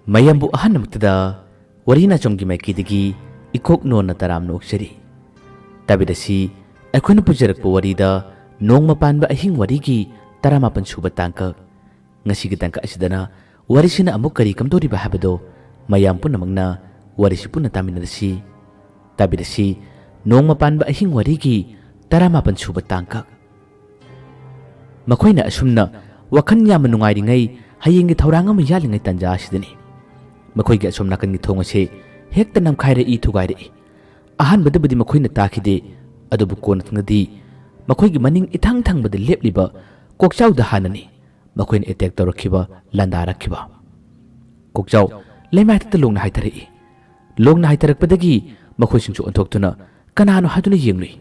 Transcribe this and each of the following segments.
ꯃꯌꯥꯝꯕꯨ ꯑꯍꯥꯟꯕꯃꯛꯇꯗ ꯋꯥꯔꯤꯅ ꯆꯣꯝꯒꯤ ꯃꯥꯏꯀꯩꯗꯒꯤ ꯏꯀꯣꯛ ꯅꯣꯟꯅ ꯇꯔꯥꯝꯅ ꯑꯣꯛꯆꯔꯤ꯫ ꯇꯥꯕꯤꯔꯁꯤ ꯑꯩꯈꯣꯏꯅ ꯄꯨꯖꯔꯛꯄ ꯋꯥꯔꯤꯗ ꯅꯣꯡꯃ ꯄꯥꯟꯕ ꯑꯍꯤꯡ ꯋꯥꯔꯤꯒꯤ 19 ꯁꯨꯕ ꯇꯥꯡꯀꯛ꯫ ꯉꯁꯤꯒꯤ ꯇꯥꯡꯀꯛ ꯑꯁꯤꯗꯅ ꯋꯥꯔꯤꯁꯤꯅ ꯑꯃꯨꯛ ꯀꯔꯤ ꯀꯝꯗꯧꯔꯤꯕ ꯍꯥꯏꯕꯗꯣ ꯃꯌꯥꯝ ꯄꯨꯝꯅꯃꯛꯅ ꯋꯥꯔꯤꯁꯤ ꯄꯨꯟꯅ ꯇꯥꯃꯤꯟꯅꯔꯁꯤ꯫ ꯇꯥꯕꯤꯔꯁꯤ ꯅꯣꯡꯃ ꯄꯥꯟꯕ ꯑꯍꯤꯡ ꯋꯥꯔꯤꯒꯤ 19 ꯁꯨꯕ ꯇꯥꯡꯀꯛ꯫ ꯃꯈꯣꯏꯅ ꯑꯁꯨꯝꯅ ꯋꯥꯈꯜ ꯌꯥꯝꯅ ꯅꯨꯡꯉꯥꯏꯔꯤꯉꯩ ꯍꯌꯦꯡꯒꯤ ꯊꯧꯔꯥꯡ ꯑꯃ ꯌꯥꯠꯂꯤꯉꯩ ꯇꯥꯟꯖꯥ ꯑꯁꯤꯗꯅꯤ ꯃꯈꯣꯏꯒꯤ ꯑꯁꯣꯝ ꯅꯥꯀꯟꯒꯤ ꯊꯣꯡ ꯑꯁꯤ ꯍꯦꯛꯇ ꯅꯝꯈꯥꯏꯔꯛꯏ ꯊꯨꯒꯥꯏꯔꯛꯏ꯫ ꯑꯍꯥꯟꯕꯗꯕꯨꯗꯤ ꯃꯈꯣꯏꯅ ꯇꯥꯈꯤꯗꯦ, ꯑꯗꯨꯕꯨ ꯀꯣꯟꯅꯊꯪꯗꯗꯤ ꯃꯈꯣꯏꯒꯤ ꯃꯅꯤꯡ ꯏꯊꯪ ꯊꯪꯕꯗ ꯂꯦꯞꯂꯤꯕ ꯀꯣꯛꯆꯥꯎꯗ ꯍꯥꯟꯅꯅꯤ ꯃꯈꯣꯏꯅ ꯑꯦꯇꯦꯛ ꯇꯧꯔꯛꯈꯤꯕ, ꯂꯥꯟꯗꯥꯔꯛꯈꯤꯕ꯫ ꯀꯣꯛꯆꯥꯎ ꯂꯩꯃꯥꯏꯊꯛꯇ ꯂꯣꯡꯅ ꯍꯥꯏꯊꯔꯛꯏ꯫ ꯂꯣꯡꯅ ꯍꯥꯏꯊꯔꯛꯄꯗꯒꯤ ꯃꯈꯣꯏꯁꯤꯡꯁꯨ ꯑꯣꯟꯊꯣꯛꯇꯨꯅ ꯀꯅꯥꯅꯣ ꯍꯥꯏꯗꯨꯅ ꯌꯦꯡꯂꯨꯏ꯫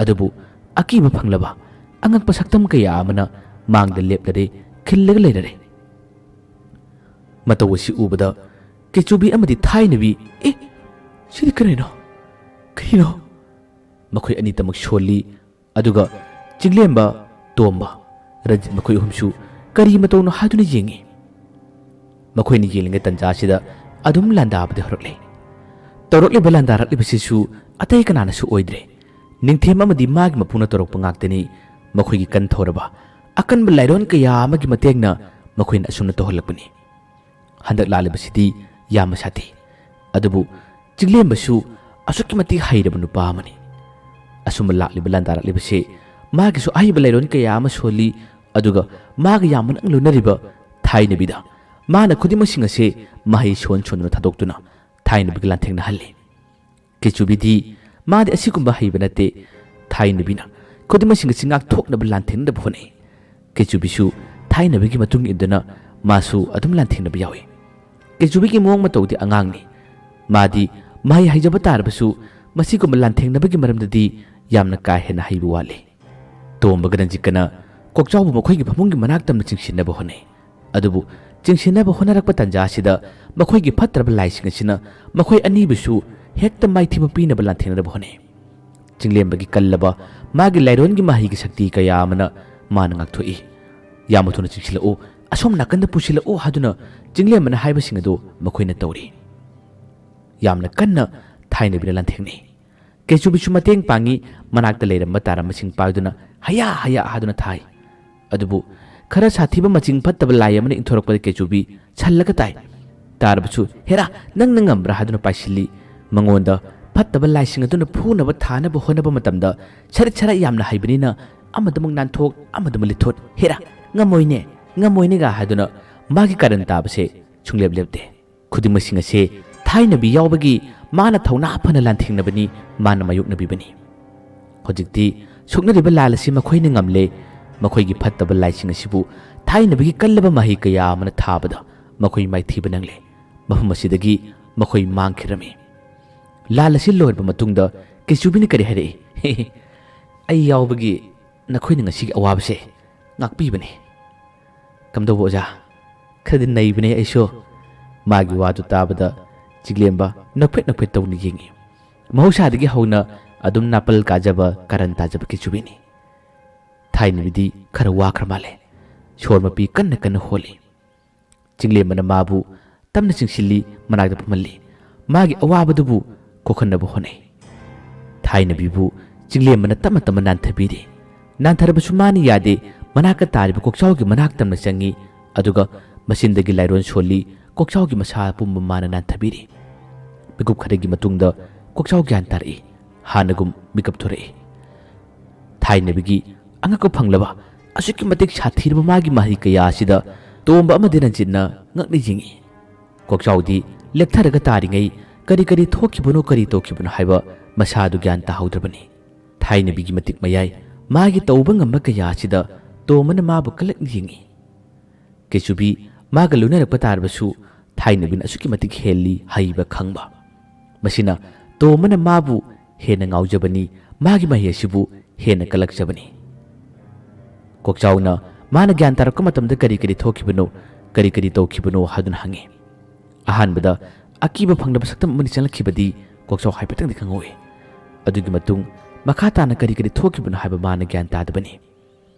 ꯑꯗꯨꯕꯨ ꯑꯀꯤꯕ ꯐꯪꯂꯕ ꯑꯉꯛꯄ ꯁꯛꯇꯝ ꯀꯌꯥ ꯑꯃꯅ ꯃꯥꯡꯗ ꯂꯦꯞꯂꯔꯦ, ꯈꯤꯜꯂꯒ ꯂꯩꯔꯔꯦ꯫ ꯃꯇꯧ ꯑꯁꯤ ꯎꯕꯗ ꯀꯦꯆꯨꯕꯤ ꯑꯃꯗꯤ ꯊꯥꯏꯅꯕꯤ ꯁꯤꯗꯤ ꯀꯔꯤꯅꯣ ꯀꯔꯤꯅꯣ ꯃꯈꯣꯏ ꯑꯅꯤꯇꯃꯛ ꯁꯣꯜꯂꯤ꯫ ꯑꯗꯨꯒ ꯆꯤꯡꯂꯦꯝꯕ, ꯇꯣꯝꯕ, ꯔꯟꯖꯤꯠ ꯃꯈꯣꯏ ꯑꯍꯨꯝꯁꯨ ꯀꯔꯤ ꯃꯇꯧꯅꯣ ꯍꯥꯏꯗꯨꯅ ꯌꯦꯡꯉꯤ꯫ ꯃꯈꯣꯏꯅ ꯌꯦꯡꯂꯤꯉꯩ ꯇꯟꯖꯥ ꯑꯁꯤꯗ ꯑꯗꯨꯝ ꯂꯥꯟꯗꯥꯕꯗꯤ ꯍꯧꯔꯛꯂꯦ꯫ ꯇꯧꯔꯛꯂꯤꯕ ꯂꯥꯟꯗꯥꯔꯛꯂꯤꯕꯁꯤꯁꯨ ꯑꯇꯩ ꯀꯅꯥꯅꯁꯨ ꯑꯣꯏꯗ꯭ꯔꯦ, ꯅꯤꯡꯊꯦꯝ ꯑꯃꯗꯤ ꯃꯥꯒꯤ ꯃꯄꯨꯅ ꯇꯧꯔꯛꯄ ꯉꯥꯛꯇꯅꯤ꯫ ꯃꯈꯣꯏꯒꯤ ꯀꯟ ꯊꯧꯔꯕ ꯑꯀꯟꯕ ꯂꯥꯏꯔꯣꯟ ꯀꯌꯥ ꯑꯃꯒꯤ ꯃꯇꯦꯡꯅ ꯃꯈꯣꯏꯅ ꯑꯁꯨꯝꯅ ꯇꯧꯍꯜꯂꯛꯄꯅꯤ꯫ ꯍꯟꯗꯛ ꯂꯥꯛꯂꯤꯕꯁꯤꯗꯤ ꯌꯥꯝꯅ ꯁꯥꯊꯤ, ꯑꯗꯨꯕꯨ ꯆꯤꯡꯂꯦꯝꯕꯁꯨ ꯑꯁꯨꯛꯀꯤ ꯃꯇꯤꯛ ꯍꯩꯔꯕ ꯅꯨꯄꯥ ꯑꯃꯅꯤ꯫ ꯑꯁꯨꯝꯕ ꯂꯥꯛꯂꯤꯕ ꯂꯥꯟꯗꯥꯔꯛꯂꯤꯕꯁꯤ ꯃꯥꯒꯤꯁꯨ ꯑꯍꯩꯕ ꯂꯩꯔꯣꯟ ꯀꯌꯥ ꯑꯃ ꯁꯣꯜꯂꯤ꯫ ꯑꯗꯨꯒ ꯃꯥꯒ ꯌꯥꯝꯅ ꯅꯛꯅ ꯂꯣꯏꯅꯔꯤꯕ ꯊꯥꯏꯅꯕꯤꯗ ꯃꯥꯅ ꯈꯨꯗꯤꯡꯃꯛꯁꯤꯡ ꯑꯁꯤ ꯃꯍꯩ ꯁꯣꯟꯗꯨꯅ ꯊꯥꯗꯣꯛꯇꯨꯅ ꯊꯥꯏꯅꯕꯤꯒ ꯂꯥꯟꯊꯦꯡꯅꯍꯜꯂꯤ꯫ ꯀꯦꯆꯨꯕꯤꯗꯤ ꯃꯥꯗꯤ ꯑꯁꯤꯒꯨꯝꯕ ꯍꯩꯕ ꯅꯠꯇꯦ꯫ ꯊꯥꯏꯅꯕꯤꯅ ꯈꯨꯗꯤꯡꯃꯛꯁꯤꯡ ꯑꯁꯤ ꯉꯥꯛꯊꯣꯛꯅꯕ ꯂꯥꯟꯊꯦꯡꯅꯕ ꯍꯣꯠꯅꯩ꯫ ꯀꯦꯆꯨꯕꯤꯁꯨ ꯊꯥꯏꯅꯕꯤꯒꯤ ꯃꯇꯨꯡ ꯏꯟꯗꯨꯅ ꯃꯥꯁꯨ ꯑꯗꯨꯝ ꯂꯥꯟꯊꯦꯡꯅꯕ ꯌꯥꯎꯏ꯫ ꯀꯦꯆꯨꯕꯤꯒꯤ ꯃꯑꯣꯡ ꯃꯇꯧꯗꯤ ꯑꯉꯥꯡꯅꯤ꯫ ꯃꯥꯗꯤ ꯃꯍꯩ ꯍꯩꯖꯕ ꯇꯥꯔꯕꯁꯨ ꯃꯁꯤꯒꯨꯝꯕ ꯂꯥꯟꯊꯦꯡꯅꯕꯒꯤ ꯃꯔꯝꯗꯗꯤ ꯌꯥꯝꯅ ꯀꯥ ꯍꯦꯟꯅ ꯍꯩꯕ ꯋꯥꯠꯂꯤ꯫ ꯇꯣꯝꯕꯒ ꯔꯟꯖꯤꯠꯀꯅ ꯀꯣꯛꯆꯥꯎꯕꯨ ꯃꯈꯣꯏꯒꯤ ꯐꯃꯨꯡꯒꯤ ꯃꯅꯥꯛꯇꯝꯅ ꯆꯤꯡꯁꯤꯟꯅꯕ ꯍꯣꯠꯅꯩ꯫ ꯑꯗꯨꯕꯨ ꯆꯤꯡꯁꯤꯟꯅꯕ ꯍꯣꯠꯅꯔꯛꯄ ꯇꯥꯟꯖꯥ ꯑꯁꯤꯗ ꯃꯈꯣꯏꯒꯤ ꯐꯠꯇ꯭ꯔꯕ ꯂꯥꯏꯁꯤꯡ ꯑꯁꯤꯅ ꯃꯈꯣꯏ ꯑꯅꯤꯕꯨꯁꯨ ꯍꯦꯛꯇ ꯃꯥꯏꯊꯤꯕ ꯄꯤꯅꯕ ꯂꯥꯟꯊꯦꯡꯅꯕ ꯍꯣꯠꯅꯩ꯫ ꯆꯤꯡꯂꯦꯝꯕꯒꯤ ꯀꯜꯂꯕ ꯃꯥꯒꯤ ꯂꯥꯏꯔꯣꯟꯒꯤ ꯃꯍꯩꯒꯤ ꯁꯛꯇꯤ ꯀꯌꯥ ꯑꯃꯅ ꯃꯥꯅ ꯉꯥꯛꯊꯣꯛꯏ꯫ ꯌꯥꯝꯅ ꯊꯨꯅ ꯆꯤꯡꯁꯤꯜꯂꯛꯎ, ꯑꯁꯣꯝ ꯅꯥꯀꯟꯗ ꯄꯨꯁꯤꯜꯂꯛꯎ ꯍꯥꯏꯗꯨꯅ ꯆꯤꯡꯂꯦꯝꯕꯅ ꯍꯥꯏꯕꯁꯤꯡ ꯑꯗꯨ ꯃꯈꯣꯏꯅ ꯇꯧꯔꯤ꯫ ꯌꯥꯝꯅ ꯀꯟꯅ ꯊꯥꯏꯅꯕꯤꯅ ꯂꯥꯟꯊꯦꯡꯅꯩ꯫ ꯀꯦꯆꯨꯕꯤꯁꯨ ꯃꯇꯦꯡ ꯄꯥꯡꯉꯤ꯫ ꯃꯅꯥꯛꯇ ꯂꯩꯔꯝꯕ ꯇꯥꯔꯝꯕꯁꯤꯡ ꯄꯥꯏꯗꯨꯅ ꯍꯌꯥ ꯍꯌꯥ ꯍꯥꯏꯗꯨꯅ ꯊꯥꯏ꯫ ꯑꯗꯨꯕꯨ ꯈꯔ ꯁꯥꯊꯤꯕ ꯃꯆꯤꯡ ꯐꯠꯇꯕ ꯂꯥꯏ ꯑꯃꯅ ꯏꯟꯊꯣꯔꯛꯄꯗ ꯀꯦꯆꯨꯕꯤ ꯁꯜꯂꯒ ꯇꯥꯏ꯫ ꯇꯥꯔꯕꯁꯨ ꯍꯦꯔꯥ ꯅꯪꯅ ꯉꯝꯕ꯭ꯔꯥ ꯍꯥꯏꯗꯨꯅ ꯄꯥꯏꯁꯤꯜꯂꯤ꯫ ꯃꯉꯣꯟꯗ ꯐꯠꯇꯕ ꯂꯥꯏꯁꯤꯡ ꯑꯗꯨꯅ ꯐꯨꯅꯕ ꯊꯥꯅꯕ ꯍꯣꯠꯅꯕ ꯃꯇꯝꯗ ꯁꯔꯤꯠ ꯁꯔꯥ ꯌꯥꯝꯅ ꯍꯩꯕꯅꯤꯅ ꯑꯃꯗꯃꯛ ꯅꯥꯟꯊꯣꯛ, ꯑꯃꯗꯃꯛ ꯂꯤꯊꯣꯠ, ꯍꯦꯔꯥ ꯉꯝꯃꯣꯏꯅꯦ ꯉꯝꯃꯣꯏꯅꯦꯒ ꯍꯥꯏꯗꯨꯅ ꯃꯥꯒꯤ ꯀꯥꯔꯟ ꯇꯥꯕꯁꯦ ꯁꯨꯡꯂꯦꯞ ꯂꯦꯞꯇꯦ꯫ ꯈꯨꯗꯤꯡꯃꯛꯁꯤꯡ ꯑꯁꯤ ꯊꯥꯏꯅꯕꯤ ꯌꯥꯎꯕꯒꯤ ꯃꯥꯅ ꯊꯧꯅꯥ ꯐꯅ ꯂꯥꯟꯊꯦꯡꯅꯕꯅꯤ, ꯃꯥꯅ ꯃꯥꯌꯣꯛꯅꯕꯤꯕꯅꯤ꯫ ꯍꯧꯖꯤꯛꯇꯤ ꯁꯣꯛꯅꯔꯤꯕ ꯂꯥꯜ ꯑꯁꯤ ꯃꯈꯣꯏꯅ ꯉꯝꯂꯦ꯫ ꯃꯈꯣꯏꯒꯤ ꯐꯠꯇꯕ ꯂꯥꯏꯁꯤꯡ ꯑꯁꯤꯕꯨ ꯊꯥꯏꯅꯕꯤꯒꯤ ꯀꯜꯂꯕ ꯃꯍꯩ ꯀꯌꯥ ꯑꯃꯅ ꯊꯥꯕꯗ ꯃꯈꯣꯏ ꯃꯥꯏꯊꯤꯕ ꯅꯪꯂꯦ꯫ ꯃꯐꯝ ꯑꯁꯤꯗꯒꯤ ꯃꯈꯣꯏ ꯃꯥꯡꯈꯤꯔꯝꯃꯤ꯫ ꯂꯥꯜ ꯑꯁꯤ ꯂꯣꯏꯔꯕ ꯃꯇꯨꯡꯗ ꯀꯦꯆꯨꯕꯤꯅ ꯀꯔꯤ ꯍꯥꯏꯔꯛꯏ? ꯑꯩ ꯌꯥꯎꯕꯒꯤ ꯅꯈꯣꯏꯅ ꯉꯁꯤꯒꯤ ꯑꯋꯥꯕꯁꯦ ꯉꯥꯛꯄꯤꯕꯅꯤ꯫ ꯀꯝꯗꯧꯕ ꯑꯣꯖꯥ, ꯈꯔꯗꯤ ꯅꯩꯕꯅꯦ ꯑꯩꯁꯨ꯫ ꯃꯥꯒꯤ ꯋꯥꯗꯨ ꯇꯥꯕꯗ ꯆꯤꯡꯂꯦꯝꯕ ꯅꯣꯛꯐꯦꯠ ꯅꯣꯛꯐꯦꯠ ꯇꯧꯅ ꯌꯦꯡꯉꯤ꯫ ꯃꯍꯧꯁꯥꯗꯒꯤ ꯍꯧꯅ ꯑꯗꯨꯝ ꯅꯥꯄꯜ ꯀꯥꯖꯕ, ꯀꯥꯔꯟ ꯇꯥꯖꯕ ꯀꯦꯆꯨꯕꯤꯅꯤ꯫ ꯊꯥꯏꯅꯕꯤꯗꯤ ꯈꯔ ꯋꯥꯈ꯭ꯔ ꯃꯥꯜꯂꯦ꯫ ꯁꯣꯔ ꯃꯄꯤ ꯀꯟꯅ ꯀꯟꯅ ꯍꯣꯜꯂꯤ꯫ ꯆꯤꯡꯂꯦꯝꯕꯅ ꯃꯥꯕꯨ ꯇꯞꯅ ꯆꯤꯡꯁꯤꯜꯂꯤ, ꯃꯅꯥꯛꯇ ꯐꯝꯍꯜꯂꯤ꯫ ꯃꯥꯒꯤ ꯑꯋꯥꯕꯗꯨꯕꯨ ꯀꯣꯛꯍꯟꯅꯕ ꯍꯣꯠꯅꯩ꯫ ꯊꯥꯏꯅꯕꯤꯕꯨ ꯆꯤꯡꯂꯦꯝꯕꯅ ꯇꯞꯅ ꯇꯞꯅ ꯅꯥꯟꯊꯕꯤꯔꯤ꯫ ꯅꯥꯟꯊꯔꯕꯁꯨ ꯃꯥꯅ ꯌꯥꯗꯦ꯫ ꯃꯅꯥꯛꯇ ꯇꯥꯔꯤꯕ ꯀꯣꯛꯆꯥꯎꯒꯤ ꯃꯅꯥꯛꯇꯝꯅ ꯆꯪꯉꯤ꯫ ꯑꯗꯨꯒ ꯃꯆꯤꯟꯗꯒꯤ ꯂꯥꯏꯔꯣꯟ ꯁꯣꯜꯂꯤ꯫ ꯀꯣꯛꯆꯥꯎꯒꯤ ꯃꯁꯥ ꯄꯨꯝꯕ ꯃꯥꯅ ꯅꯥꯟꯊꯕꯤꯔꯤ꯫ ꯃꯤꯀꯨꯞ ꯈꯔꯒꯤ ꯃꯇꯨꯡꯗ ꯀꯣꯛꯆꯥꯎ ꯒ꯭ꯌꯥꯟ ꯇꯥꯔꯛꯏ꯫ ꯍꯥꯟꯅꯒꯨꯝ ꯃꯤꯀꯞ ꯊꯣꯔꯛꯏ꯫ ꯊꯥꯏꯅꯕꯤꯒꯤ ꯑꯉꯛꯄ ꯐꯪꯂꯕ ꯑꯁꯨꯛꯀꯤ ꯃꯇꯤꯛ ꯁꯥꯊꯤꯔꯕ ꯃꯥꯒꯤ ꯃꯍꯩ ꯀꯌꯥ ꯑꯁꯤꯗ ꯇꯣꯝꯕ ꯑꯃꯗꯤ ꯔꯟꯖꯤꯠꯅ ꯉꯛꯅ ꯌꯦꯡꯉꯤ꯫ ꯀꯣꯛꯆꯥꯎꯗꯤ ꯂꯦꯛꯊꯔꯒ ꯇꯥꯔꯤꯉꯩ ꯀꯔꯤ ꯀꯔꯤ ꯊꯣꯛꯈꯤꯕꯅꯣ, ꯀꯔꯤ ꯇꯧꯈꯤꯕꯅꯣ ꯍꯥꯏꯕ ꯃꯁꯥꯗꯨ ꯒ꯭ꯌꯥꯟ ꯇꯥꯍꯧꯗ꯭ꯔꯕꯅꯤ꯫ ꯊꯥꯏꯅꯕꯤꯒꯤ ꯃꯇꯤꯛ ꯃꯌꯥꯏ, ꯃꯥꯒꯤ ꯇꯧꯕ ꯉꯝꯕ ꯀꯌꯥ ꯑꯁꯤꯗ ꯇꯣꯝꯕꯅ ꯃꯥꯕꯨ ꯀꯂꯛꯅ ꯌꯦꯡꯉꯤ꯫ ꯀꯦꯆꯨꯕꯤ ꯃꯥꯒ ꯂꯣꯏꯅꯔꯛꯄ ꯇꯥꯔꯕꯁꯨ ꯊꯥꯏꯅꯕꯤꯅ ꯑꯁꯨꯛꯀꯤ ꯃꯇꯤꯛ ꯍꯦꯜꯂꯤ ꯍꯩꯕ ꯈꯪꯕ꯫ ꯃꯁꯤꯅ ꯇꯣꯝꯕꯅ ꯃꯥꯕꯨ ꯍꯦꯟꯅ ꯉꯥꯎꯖꯕꯅꯤ, ꯃꯥꯒꯤ ꯃꯍꯩ ꯑꯁꯤꯕꯨ ꯍꯦꯟꯅ ꯀꯜꯂꯛꯆꯕꯅꯤ꯫ ꯀꯣꯛꯆꯥꯎꯅ ꯃꯥꯅ ꯒ꯭ꯌꯥꯟ ꯇꯥꯔꯛꯄ ꯃꯇꯝꯗ ꯀꯔꯤ ꯀꯔꯤ ꯊꯣꯛꯈꯤꯕꯅꯣ, ꯀꯔꯤ ꯀꯔꯤ ꯇꯧꯈꯤꯕꯅꯣ ꯍꯥꯏꯗꯨꯅ ꯍꯪꯉꯤ꯫ ꯑꯍꯥꯟꯕꯗ ꯑꯀꯤꯕ ꯐꯪꯂꯕ ꯁꯛꯇꯝ ꯑꯃꯅꯤ ꯆꯪꯂꯛꯈꯤꯕꯗꯤ ꯀꯣꯛꯆꯥꯎ ꯍꯥꯏꯐꯦꯠꯇꯪꯗꯤ ꯈꯪꯍꯧꯏ꯫ ꯑꯗꯨꯒꯤ ꯃꯇꯨꯡ ꯃꯈꯥ ꯇꯥꯅ ꯀꯔꯤ ꯀꯔꯤ ꯊꯣꯛꯈꯤꯕꯅꯣ ꯍꯥꯏꯕ ꯃꯥꯅ ꯒ꯭ꯌꯥꯟ ꯇꯥꯗꯕꯅꯤ꯫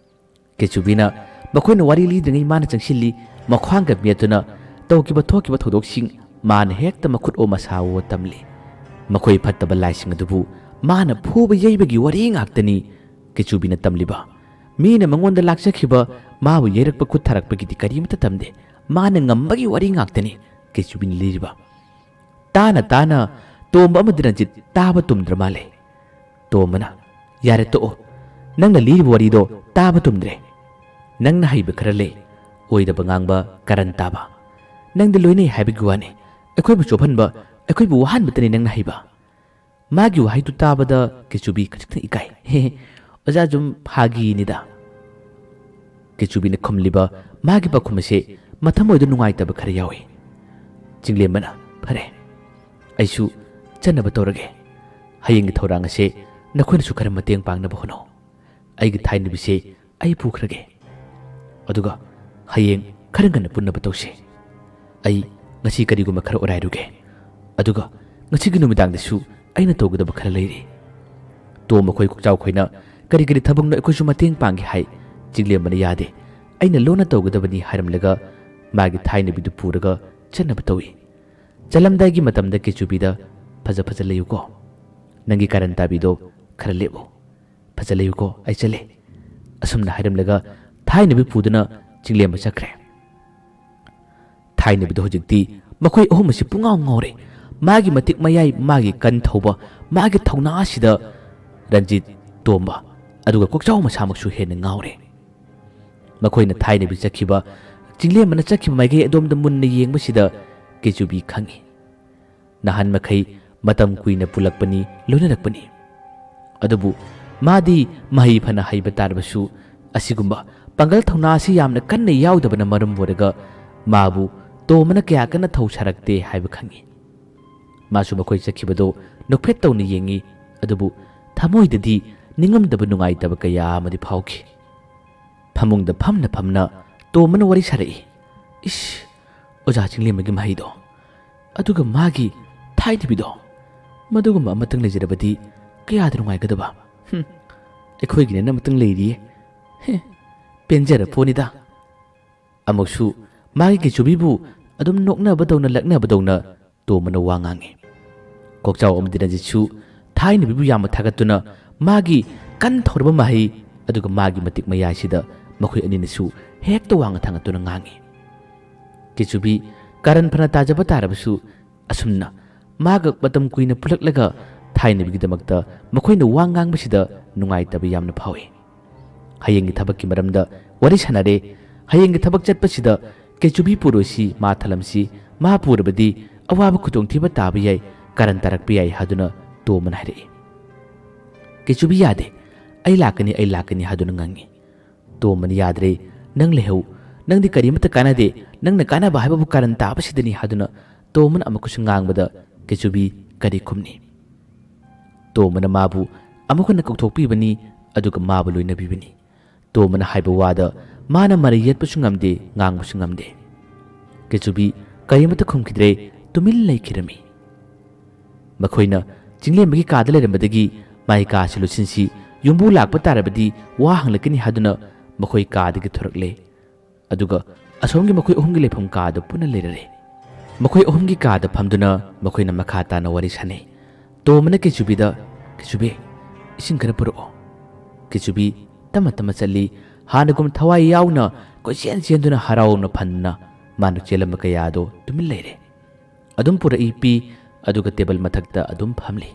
ꯀꯦꯆꯨꯕꯤꯅ ꯃꯈꯣꯏꯅ ꯋꯥꯔꯤ ꯂꯤꯗ꯭ꯔꯤꯉꯩ ꯃꯥꯅ ꯆꯪꯁꯤꯜꯂꯤ꯫ ꯃꯈ꯭ꯋꯥꯡꯒ ꯃꯦꯠꯇꯨꯅ ꯇꯧꯈꯤꯕ ꯊꯣꯛꯈꯤꯕ ꯊꯧꯗꯣꯛꯁꯤꯡ ꯃꯥꯅ ꯍꯦꯛꯇ ꯃꯈꯨꯠ ꯑꯣ ꯃꯁꯥꯋꯣ ꯇꯝꯂꯤ ꯃꯈꯣꯏ ꯐꯠꯇꯕ ꯂꯥꯏꯁꯤꯡ ꯑꯗꯨꯕꯨ ꯃꯥꯅ ꯐꯨꯕ ꯌꯩꯕꯒꯤ ꯋꯥꯔꯤ ꯉꯥꯛꯇꯅꯤ ꯀꯦꯆꯨꯕꯤꯅ ꯇꯝꯂꯤꯕ ꯃꯤꯅ ꯃꯉꯣꯟꯗ ꯂꯥꯛꯆꯈꯤꯕ ꯃꯥꯕꯨ ꯌꯩꯔꯛꯄ ꯈꯨꯠ ꯊꯥꯔꯛꯄꯒꯤꯗꯤ ꯀꯔꯤꯃꯠꯇ ꯇꯝꯗꯦ ꯃꯥꯅ ꯉꯝꯕꯒꯤ ꯋꯥꯔꯤ ꯉꯥꯛꯇꯅꯤ ꯀꯦꯆꯨꯕꯤꯅ ꯂꯤꯔꯤꯕ ꯇꯥꯅ ꯇꯥꯅ ꯇꯣꯝꯕ ꯑꯃꯗꯤ ꯔꯟꯖꯤꯠ ꯇꯥꯕ ꯇꯨꯝꯗ꯭ꯔ ꯃꯥꯜꯂꯦ ꯇꯣꯝꯕꯅ ꯌꯥꯔꯦ ꯇꯣꯛꯑꯣ ꯅꯪꯅ ꯂꯤꯔꯤꯕ ꯋꯥꯔꯤꯗꯣ ꯇꯥꯕ ꯇꯨꯝꯗ꯭ꯔꯦ ꯅꯪꯅ ꯍꯩꯕ ꯈꯔ ꯂꯩ ꯑꯣꯏꯗꯕ ꯉꯥꯡꯕ ꯀꯔꯟ ꯇꯥꯕ ꯅꯪꯗꯤ ꯂꯣꯏꯅꯩ ꯍꯥꯏꯕꯒꯤ ꯋꯥꯅꯤ ꯑꯩꯈꯣꯏꯕꯨ ꯆꯣꯞꯍꯟꯕ ꯑꯩꯈꯣꯏꯕꯨ ꯋꯥꯍꯟꯕꯇꯅꯤ ꯅꯪꯅ ꯍꯩꯕ ꯃꯥꯒꯤ ꯋꯥꯍꯩꯗꯨ ꯇꯥꯕꯗ ꯀꯦꯆꯨꯕꯤ ꯈꯖꯤꯛꯇꯪ ꯏꯀꯥꯏ ꯑꯣꯖꯥ ꯁꯨꯝ ꯐꯥꯒꯤꯅꯤꯗ ꯀꯦꯆꯨꯕꯤꯅ ꯈꯨꯝꯂꯤꯕ ꯃꯥꯒꯤ ꯄꯥꯎꯈꯨꯝ ꯑꯁꯤ ꯃꯊꯃꯣꯏꯗ ꯅꯨꯡꯉꯥꯏꯇꯕ ꯈꯔ ꯌꯥꯎꯏ ꯆꯤꯡꯂꯦꯝꯕꯅ ꯐꯔꯦ ꯑꯩꯁꯨ ꯆꯠꯅꯕ ꯇꯧꯔꯒꯦ ꯍꯌꯦꯡꯒꯤ ꯊꯧꯔꯥꯡ ꯑꯁꯤ ꯅꯈꯣꯏꯅꯁꯨ ꯈꯔ ꯃꯇꯦꯡ ꯄꯥꯡꯅꯕ ꯍꯣꯠꯅꯧ ꯑꯩꯒꯤ ꯊꯥꯏꯅꯕꯤꯁꯦ ꯑꯩ ꯄꯨꯈ꯭ꯔꯒꯦ ꯑꯗꯨꯒ ꯍꯌꯦꯡ ꯈꯔ ꯉꯟꯅ ꯄꯨꯟꯅꯕ ꯇꯧꯁꯤ ꯑꯩ ꯉꯁꯤ ꯀꯔꯤꯒꯨꯝꯕ ꯈꯔ ꯑꯣꯔꯥꯏꯔꯨꯒꯦ ꯑꯗꯨꯒ ꯉꯁꯤꯒꯤ ꯅꯨꯃꯤꯗꯥꯡꯗꯁꯨ ꯑꯩꯅ ꯇꯧꯒꯗꯕ ꯈꯔ ꯂꯩꯔꯤ ꯇꯣꯝꯕ ꯈꯣꯏ ꯀꯣꯛꯆꯥꯎ ꯈꯣꯏꯅ ꯀꯔꯤ ꯀꯔꯤ ꯊꯕꯛꯅꯣ ꯑꯩꯈꯣꯏꯁꯨ ꯃꯇꯦꯡ ꯄꯥꯡꯒꯦ ꯍꯥꯏ ꯆꯤꯡꯂꯦꯝꯕꯅ ꯌꯥꯗꯦ ꯑꯩꯅ ꯂꯣꯟꯅ ꯇꯧꯒꯗꯕꯅꯤ ꯍꯥꯏꯔꯝꯂꯒ ꯃꯥꯒꯤ ꯊꯥꯏꯅꯕꯤꯗꯨ ꯄꯨꯔꯒ ꯆꯠꯅꯕ ꯇꯧꯏ ꯆꯠꯂꯝꯗꯥꯏꯒꯤ ꯃꯇꯝꯗ ꯀꯦꯆꯨꯕꯤꯗ ꯐꯖ ꯂꯩꯌꯨꯀꯣ ꯅꯪꯒꯤ ꯀꯥꯔꯟ ꯇꯥꯕꯤꯗꯣ ꯈꯔ ꯂꯦꯞꯄꯨ ꯐꯖ ꯂꯩꯌꯨꯀꯣ ꯑꯩ ꯆꯠꯂꯦ ꯑꯁꯨꯝꯅ ꯍꯥꯏꯔꯝꯂꯒ ꯊꯥꯏꯅꯕꯤ ꯄꯨꯗꯨꯅ ꯆꯤꯡꯂꯦꯝꯕ ꯆꯠꯈ꯭ꯔꯦ ꯊꯥꯏꯅꯕꯤꯗꯣ ꯍꯧꯖꯤꯛꯇꯤ ꯃꯈꯣꯏ ꯑꯍꯨꯝ ꯑꯁꯤ ꯄꯨꯡꯉꯥꯎ ꯉꯥꯎꯔꯦ ꯃꯥꯒꯤ ꯃꯇꯤꯛ ꯃꯌꯥꯏ ꯃꯥꯒꯤ ꯀꯟ ꯊꯧꯕ ꯃꯥꯒꯤ ꯊꯧꯅꯥ ꯑꯁꯤꯗ ꯔꯟꯖꯤꯠ ꯇꯣꯝꯕ ꯑꯗꯨꯒ ꯀꯣꯛꯆꯥꯎ ꯃꯁꯥꯃꯛꯁꯨ ꯍꯦꯟꯅ ꯉꯥꯎꯔꯦ ꯃꯈꯣꯏꯅ ꯊꯥꯏꯅꯕꯤ ꯆꯠꯈꯤꯕ ꯆꯤꯡꯂꯦꯝꯕꯅ ꯆꯠꯈꯤꯕ ꯃꯥꯏꯀꯩ ꯑꯗꯣꯝꯗ ꯃꯨꯟꯅ ꯌꯦꯡꯕꯁꯤꯗ ꯀꯦꯆꯨꯕꯤ ꯈꯪꯉꯤ ꯅꯍꯥꯟ ꯃꯈꯩ ꯃꯇꯝ ꯀꯨꯏꯅ ꯄꯨꯜꯂꯛꯄꯅꯤ ꯂꯣꯏꯅꯔꯛꯄꯅꯤ ꯑꯗꯨꯕꯨ ꯃꯥꯗꯤ ꯃꯍꯩ ꯐꯅ ꯍꯩꯕ ꯇꯥꯔꯕꯁꯨ ꯑꯁꯤꯒꯨꯝꯕ ꯄꯥꯡꯒꯜ ꯊꯧꯅꯥ ꯑꯁꯤ ꯌꯥꯝꯅ ꯀꯟꯅ ꯌꯥꯎꯗꯕꯅ ꯃꯔꯝ ꯑꯣꯏꯔꯒ ꯃꯥꯕꯨ ꯇꯣꯝꯕꯅ ꯀꯌꯥ ꯀꯟꯅ ꯊꯧꯁꯥꯔꯛꯇꯦ ꯍꯥꯏꯕ ꯈꯪꯉꯤ ꯃꯥꯁꯨ ꯃꯈꯣꯏ ꯆꯠꯈꯤꯕꯗꯣ ꯅꯣꯛꯐꯦꯠ ꯇꯧꯅ ꯌꯦꯡꯉꯤ ꯑꯗꯨꯕꯨ ꯊꯃꯣꯏꯗꯗꯤ ꯅꯤꯡꯉꯝꯗꯕ ꯅꯨꯡꯉꯥꯏꯇꯕ ꯀꯌꯥ ꯑꯃꯗꯤ ꯐꯥꯎꯈꯤ ꯐꯃꯨꯡꯗ ꯐꯝꯅ ꯇꯣꯝꯕꯅ ꯋꯥꯔꯤ ꯁꯥꯔꯛꯏ ꯏꯁ ꯑꯣꯖꯥ ꯆꯤꯡꯂꯦꯝꯕꯒꯤ ꯃꯍꯩꯗꯣ ꯑꯗꯨꯒ ꯃꯥꯒꯤ ꯊꯥꯏꯅꯕꯤꯗꯣ ꯃꯗꯨꯒꯨꯝꯕ ꯑꯃꯇꯪ ꯂꯩꯖꯔꯕꯗꯤ ꯀꯌꯥꯗ ꯅꯨꯡꯉꯥꯏꯒꯗꯕ ꯑꯩꯈꯣꯏꯒꯤꯅ ꯑꯃꯇꯪ ꯂꯩꯔꯤꯌꯦ ꯄꯦꯟꯖꯔꯄꯣꯅꯤꯗ ꯑꯃꯨꯛꯁꯨ ꯃꯥꯒꯤ ꯀꯦꯆꯨꯕꯤꯕꯨ ꯑꯗꯨꯝ ꯅꯣꯛꯅꯕꯗꯧꯅ ꯂꯛꯅꯕꯗꯧꯅ ꯇꯣꯝꯕꯅ ꯋꯥ ꯉꯥꯡꯉꯤ ꯀꯣꯛꯆꯥꯎ ꯑꯃꯗꯤ ꯔꯟꯖꯤꯠꯁꯨ ꯊꯥꯏꯅꯕꯤꯕꯨ ꯌꯥꯝꯅ ꯊꯥꯒꯠꯇꯨꯅ ꯃꯥꯒꯤ ꯀꯟ ꯊꯧꯔꯕ ꯃꯍꯩ ꯑꯗꯨꯒ ꯃꯥꯒꯤ ꯃꯇꯤꯛ ꯃꯌꯥꯏꯁꯤꯗ ꯃꯈꯣꯏ ꯑꯅꯤꯅꯁꯨ ꯍꯦꯛꯇ ꯋꯥꯡꯅ ꯊꯥꯡꯒꯠꯇꯨꯅ ꯉꯥꯡꯉꯤ ꯀꯦꯆꯨꯕꯤ ꯀꯥꯔꯟ ꯐꯅ ꯇꯥꯖꯕ ꯇꯥꯔꯕꯁꯨ ꯑꯁꯨꯝꯅ ꯃꯥꯒ ꯃꯇꯝ ꯀꯨꯏꯅ ꯄꯨꯜꯂꯛꯂꯒ ꯊꯥꯏꯅꯕꯤꯒꯤꯗꯃꯛꯇ ꯃꯈꯣꯏꯅ ꯋꯥ ꯉꯥꯡꯕꯁꯤꯗ ꯅꯨꯡꯉꯥꯏꯇꯕ ꯌꯥꯝꯅ ꯐꯥꯎꯏ ꯍꯌꯦꯡꯒꯤ ꯊꯕꯛꯀꯤ ꯃꯔꯝꯗ ꯋꯥꯔꯤ ꯁꯥꯟꯅꯔꯦ ꯍꯌꯦꯡꯒꯤ ꯊꯕꯛ ꯆꯠꯄꯁꯤꯗ ꯀꯦꯆꯨꯕꯤ ꯄꯨꯔꯣꯏꯁꯤ ꯃꯥ ꯊꯂꯝꯁꯤ ꯃꯥ ꯄꯨꯔꯕꯗꯤ ꯑꯋꯥꯕ ꯈꯨꯗꯣꯡꯊꯤꯕ ꯇꯥꯕ ꯌꯥꯏ ꯀꯥꯔꯟ ꯇꯥꯔꯛꯄ ꯌꯥꯏ ꯍꯥꯏꯗꯨꯅ ꯇꯣꯝꯕꯅ ꯍꯥꯏꯔꯛꯏ ꯀꯦꯆꯨꯕꯤ ꯌꯥꯗꯦ ꯑꯩ ꯂꯥꯛꯀꯅꯤ ꯍꯥꯏꯗꯨꯅ ꯉꯥꯡꯉꯤ ꯇꯣꯝꯕꯅ ꯌꯥꯗ꯭ꯔꯦ ꯅꯪ ꯂꯩꯍꯧ ꯅꯪꯗꯤ ꯀꯔꯤꯃꯠꯇ ꯀꯥꯟꯅꯗꯦ ꯅꯪꯅ ꯀꯥꯟꯅꯕ ꯍꯥꯏꯕꯕꯨ ꯀꯥꯔꯟ ꯇꯥꯕꯁꯤꯗꯅꯤ ꯍꯥꯏꯗꯨꯅ ꯇꯣꯝꯕꯅ ꯑꯃꯨꯛꯀꯁꯨ ꯉꯥꯡꯕꯗ ꯀꯦꯆꯨꯕꯤ ꯀꯔꯤ ꯈꯨꯝꯅꯤ ꯇꯣꯝꯕꯅ ꯃꯥꯕꯨ ꯑꯃꯨꯛ ꯍꯟꯅ ꯀꯧꯊꯣꯛꯄꯤꯕꯅꯤ ꯑꯗꯨꯒ ꯃꯥꯕꯨ ꯂꯣꯏꯅꯕꯤꯕꯅꯤ ꯇꯣꯝꯕꯅ ꯍꯥꯏꯕ ꯋꯥꯗ ꯃꯥꯅ ꯃꯔꯩ ꯌꯦꯠꯄꯁꯨ ꯉꯝꯗꯦ ꯉꯥꯡꯕꯁꯨ ꯉꯝꯗꯦ ꯀꯦꯆꯨꯕꯤ ꯀꯔꯤꯃꯠꯇ ꯈꯨꯝꯈꯤꯗ꯭ꯔꯦ ꯇꯨꯃꯤꯟ ꯂꯩꯈꯤꯔꯝꯃꯤ ꯃꯈꯣꯏꯅ ꯆꯤꯡꯂꯦꯝꯕꯒꯤ ꯀꯥꯗ ꯂꯩꯔꯝꯕꯗꯒꯤ ꯃꯥꯒꯤ ꯀꯥꯁꯤ ꯂꯣꯠꯁꯤꯟꯁꯤ ꯌꯨꯝꯕꯨ ꯂꯥꯛꯄ ꯇꯥꯔꯕꯗꯤ ꯋꯥ ꯍꯪꯂꯛꯀꯅꯤ ꯍꯥꯏꯗꯨꯅ ꯃꯈꯣꯏ ꯀꯥꯗꯒꯤ ꯊꯣꯔꯛꯂꯦ ꯑꯗꯨꯒ ꯑꯁꯣꯝꯒꯤ ꯃꯈꯣꯏ ꯑꯍꯨꯝꯒꯤ ꯂꯩꯐꯝ ꯀꯥꯗ ꯄꯨꯟꯅ ꯂꯩꯔꯔꯦ ꯃꯈꯣꯏ ꯑꯍꯨꯝꯒꯤ ꯀꯥꯗ ꯐꯝꯗꯨꯅ ꯃꯈꯣꯏꯅ ꯃꯈꯥ ꯇꯥꯅ ꯋꯥꯔꯤ ꯁꯥꯟꯅꯩ ꯇꯣꯝꯕꯅ ꯀꯦꯆꯨꯕꯤꯗ ꯀꯦꯆꯨꯕꯤ ꯏꯁꯤꯡ ꯈꯔ ꯄꯨꯔꯛꯑꯣ ꯀꯦꯆꯨꯕꯤ ꯇꯞꯅ ꯆꯠꯂꯤ ꯍꯥꯟꯅꯒꯨꯝ ꯊꯋꯥꯏ ꯌꯥꯎꯅ ꯀꯣꯏꯆꯦꯟ ꯆꯦꯟꯗꯨꯅ ꯍꯔꯥꯎꯅ ꯐꯟꯅ ꯃꯥꯅ ꯆꯦꯜꯂꯝꯕ ꯀꯌꯥꯗꯣ ꯇꯨꯃꯤꯟ ꯂꯩꯔꯦ ꯑꯗꯨꯝ ꯄꯨꯔꯛꯏ ꯄꯤ ꯑꯗꯨꯒ ꯇꯦꯕꯜ ꯃꯊꯛꯇ ꯑꯗꯨꯝ ꯐꯝꯂꯤ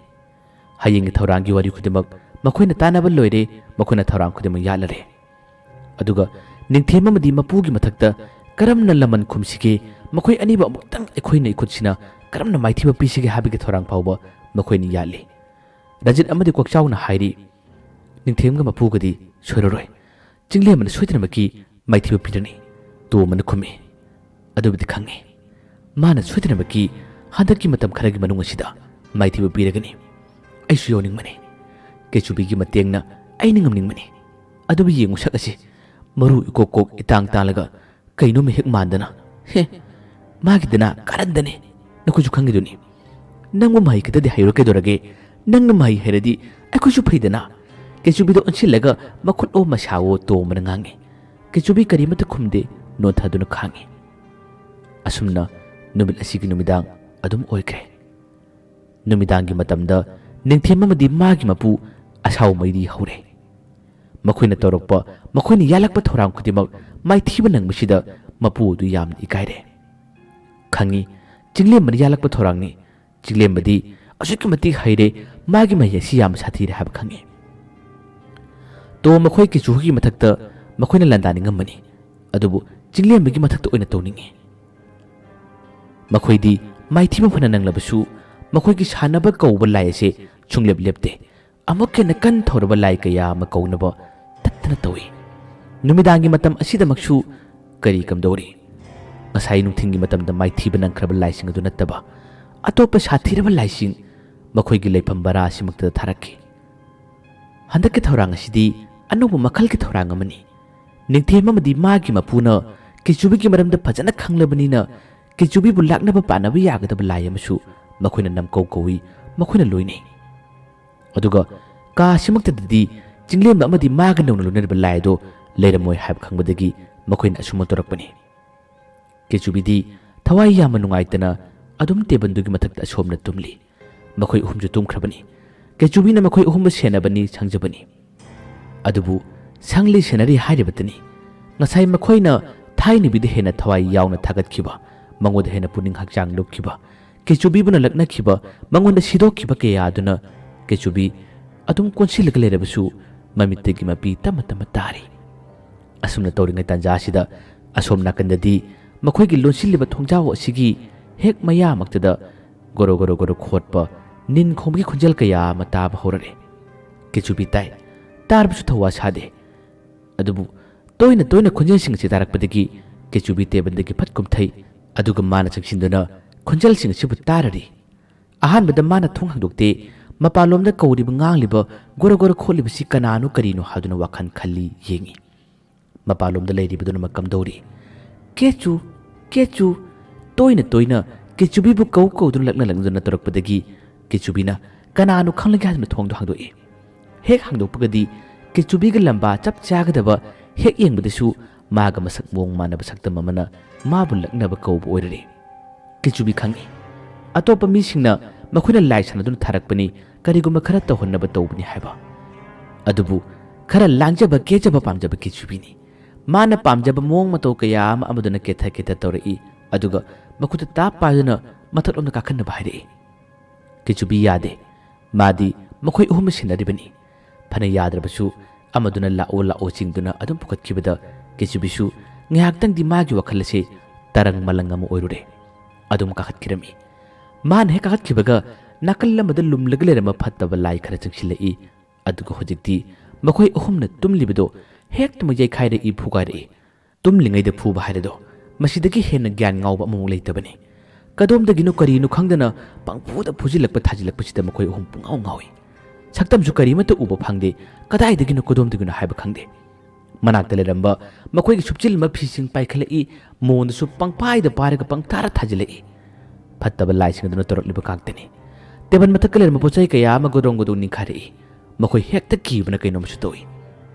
ꯍꯌꯦꯡꯒꯤ ꯊꯧꯔꯥꯡꯒꯤ ꯋꯥꯔꯤ ꯈꯨꯗꯤꯡꯃꯛ ꯃꯈꯣꯏꯅ ꯇꯥꯟꯅꯕ ꯂꯣꯏꯔꯦ ꯃꯈꯣꯏꯅ ꯊꯧꯔꯥꯡ ꯈꯨꯗꯤꯡꯃꯛ ꯌꯥꯠꯂꯔꯦ ꯑꯗꯨꯒ ꯅꯤꯡꯊꯦꯝ ꯑꯃꯗꯤ ꯃꯄꯨꯒꯤ ꯃꯊꯛꯇ ꯀꯔꯝꯅ ꯂꯃꯟ ꯈꯨꯝꯁꯤꯒꯦ ꯃꯈꯣꯏ ꯑꯅꯤꯕꯨ ꯑꯃꯨꯛꯇꯪ ꯑꯩꯈꯣꯏꯅ ꯏꯈꯨꯠꯁꯤꯅ ꯀꯔꯝꯅ ꯃꯥꯏꯊꯤꯕ ꯄꯤꯁꯤꯒꯦ ꯍꯥꯏꯕꯒꯤ ꯊꯧꯔꯥꯡ ꯐꯥꯎꯕ ꯃꯈꯣꯏꯅ ꯌꯥꯠꯂꯤ ꯔꯟꯖꯤꯠ ꯑꯃꯗꯤ ꯀꯣꯛꯆꯥꯎꯅ ꯍꯥꯏꯔꯤ ꯅꯤꯡꯊꯦꯝꯒ ꯃꯄꯨꯒꯗꯤ ꯁꯣꯏꯔꯔꯣꯏ ꯆꯤꯡꯂꯦꯝꯕꯅ ꯁꯣꯏꯗꯅꯃꯛꯀꯤ ꯃꯥꯏꯊꯤꯕ ꯄꯤꯔꯅꯤ ꯇꯣꯝꯕꯅ ꯈꯨꯝꯃꯤ ꯑꯗꯨꯕꯨꯗꯤ ꯈꯪꯉꯤ ꯃꯥꯅ ꯁꯣꯏꯗꯅꯃꯛꯀꯤ ꯍꯟꯗꯛꯀꯤ ꯃꯇꯝ ꯈꯔꯒꯤ ꯃꯅꯨꯡ ꯑꯁꯤꯗ ꯃꯥꯏꯊꯤꯕ ꯄꯤꯔꯒꯅꯤ ꯑꯩꯁꯨ ꯌꯥꯎꯅꯤꯡꯕꯅꯤ ꯀꯦꯆꯨꯕꯤꯒꯤ ꯃꯇꯦꯡꯅ ꯑꯩꯅ ꯉꯝꯅꯤꯡꯕꯅꯤ ꯑꯗꯨꯕꯨ ꯌꯦꯡꯉꯨ ꯁꯛ ꯑꯁꯤ ꯃꯔꯨ ꯏꯀꯣꯛ ꯏꯇꯥꯡ ꯇꯥꯡꯂꯒ ꯀꯩꯅꯣꯝꯃ ꯍꯦꯛ ꯃꯥꯟꯗꯅ ꯃꯥꯒꯤꯗꯅ ꯀꯥꯔꯟꯗꯅꯤ ꯅꯈꯣꯏꯁꯨ ꯈꯪꯉꯤꯗꯨꯅꯤ ꯅꯪꯕꯨ ꯃꯍꯩ ꯈꯤꯇꯗꯤ ꯍꯩꯔꯣ ꯀꯩꯗꯧꯔꯒꯦ ꯅꯪꯅ ꯃꯍꯩ ꯍꯩꯔꯗꯤ ꯑꯩꯈꯣꯏꯁꯨ ꯐꯩꯗꯅ ꯀꯦꯆꯨꯕꯤꯗ ꯑꯣꯟꯁꯤꯜꯂꯒ ꯃꯈꯨꯠ ꯑꯣ ꯃꯁꯥꯋꯣ ꯇꯣꯝꯕꯅ ꯉꯥꯡꯉꯤ ꯀꯦꯆꯨꯕꯤ ꯀꯔꯤꯃꯠꯇ ꯈꯨꯝꯗꯦ ꯅꯣꯟꯊꯗꯨꯅ ꯈꯥꯡꯉꯤ asumna numit asigi numidang adum oikre numidangi matamda ningthem amadi magi mapu asau mairi hore makoina torokpa makoina yalakpa thorang kudimak maithiba nangmisida mapu du yam ikaire khangi jinglem mani yalakpa thorangni jinglem badi asukimati haire magi mayasi yam sathire hab khangi to makhoi ki chuhi mathakta makoina landani ngamani adubu jinglem bagi mathakta oina tawningi makoidi maithiba phana nanglabasu makoigi sanaba kawba lai ase chunglep lepte amukke na kan thorba lai kaya ma kawnaba tattana tawi numidangi matam asida maksu kari kamdori ngasai nungthingi matam da maithiba nangkraba lai sing adu nattaba atopa sathiraba lai sing makoigi leifam bara simakta tharakki handakki thorang asidi anubu makhal ki thorang amani ningthem amadi magi mapuna kichubi ki maramda phajana khanglabani na kichubi bu laknaba panaba yagadaba lai amasu makoina namkau kawi makoina loine aduga ka simaktadadi jinglem amadi maga nongna lunarba lai do leiramoi haib khangbadagi makoina asuma torakpani kichubidi thawai yama nungaitana adum tebandugi mathakta asomna tumli makoi uhumju tumkhrabani kichubina makoi uhumba senabani sangjabani adubu sangli senari hairebatani ngasai makoina thaini bide hena thawai yauna thagat-khiba mangoda hena puning hakjang lupkhiba kichubi buna lakna khiba mangonda sidok khiba ke yaduna kichubi adum konsil gale rabasu mamitte gi mapi tamatama tari asumna tawringai tanja sida asom nakandadi makhoi gi lonsilliba thongjaw asigi hek maya maktada goro goro goro khotpa nin khomgi khunjal kaya mata ba horare kichubi tai tarbusu thawa sade adubu toina toina khunjal sing si tarakpadagi kichubi tebandagi phatkum thai aduga mana chaksinduna khunjal sing sibu tarari ahan bada mana thong hangdokte mapalom da kauri bangang liba goro goro kholi bisi kananu karino haduna wakhan khalli yengi mapalom da leiri biduna makam dori kechu toina toina kechubi bu kau kau dun lakna langduna torakpadagi kechubina kananu khanglagi haduna thong do hangdoi hek hangdokpagadi kechubi ga lamba chap chagadaba hek yengbudasu maga masak mong manaba saktam amana mabu laknaba kaubu oirare kichubi khangi atopa mi singna makhuna lai sanadun tharakpani kariguma khara tawhonnaba tawbani haiba adubu khara langjaba kejaba pamjaba kichubini mana pamjaba mong mataw kaya ama amaduna ketha ketha tawrai aduga makhuta ta paiduna mathatlomna kakhanna haire kichubi yade madi makhoi uhum sinaribani phana yadrabasu amaduna lao chingduna adum pukhatkibada kichubisu ngahaktang di magi wakhalase tarang malangam oirure adum kakhatkirami man he kakhatkibaga nakallamada lumlaglera phattaba lai khara changsilai aduga hojikti makhoi uhumna tumlibido hektuma jai khaire I phugaire tumlingai da phuba hairado masidagi henna gyan ngawba amung leitabani kadomdagino karinu khangdana pangpuda phujilakpa thajilakpa sida makhoi uhum pungaw ngawi saktamju karimata uba phangde kadaidagino kodomdagino haiba khangde manakta leramba makhoi subchil ma phising paikhalai mondasu pangpaida paraga pangtara thajilai fattaba laising aduna torokliba kaktani teban mathakkaler mapochai kaya ama godong godong nikhari makhoi hekta kibana kainom su toi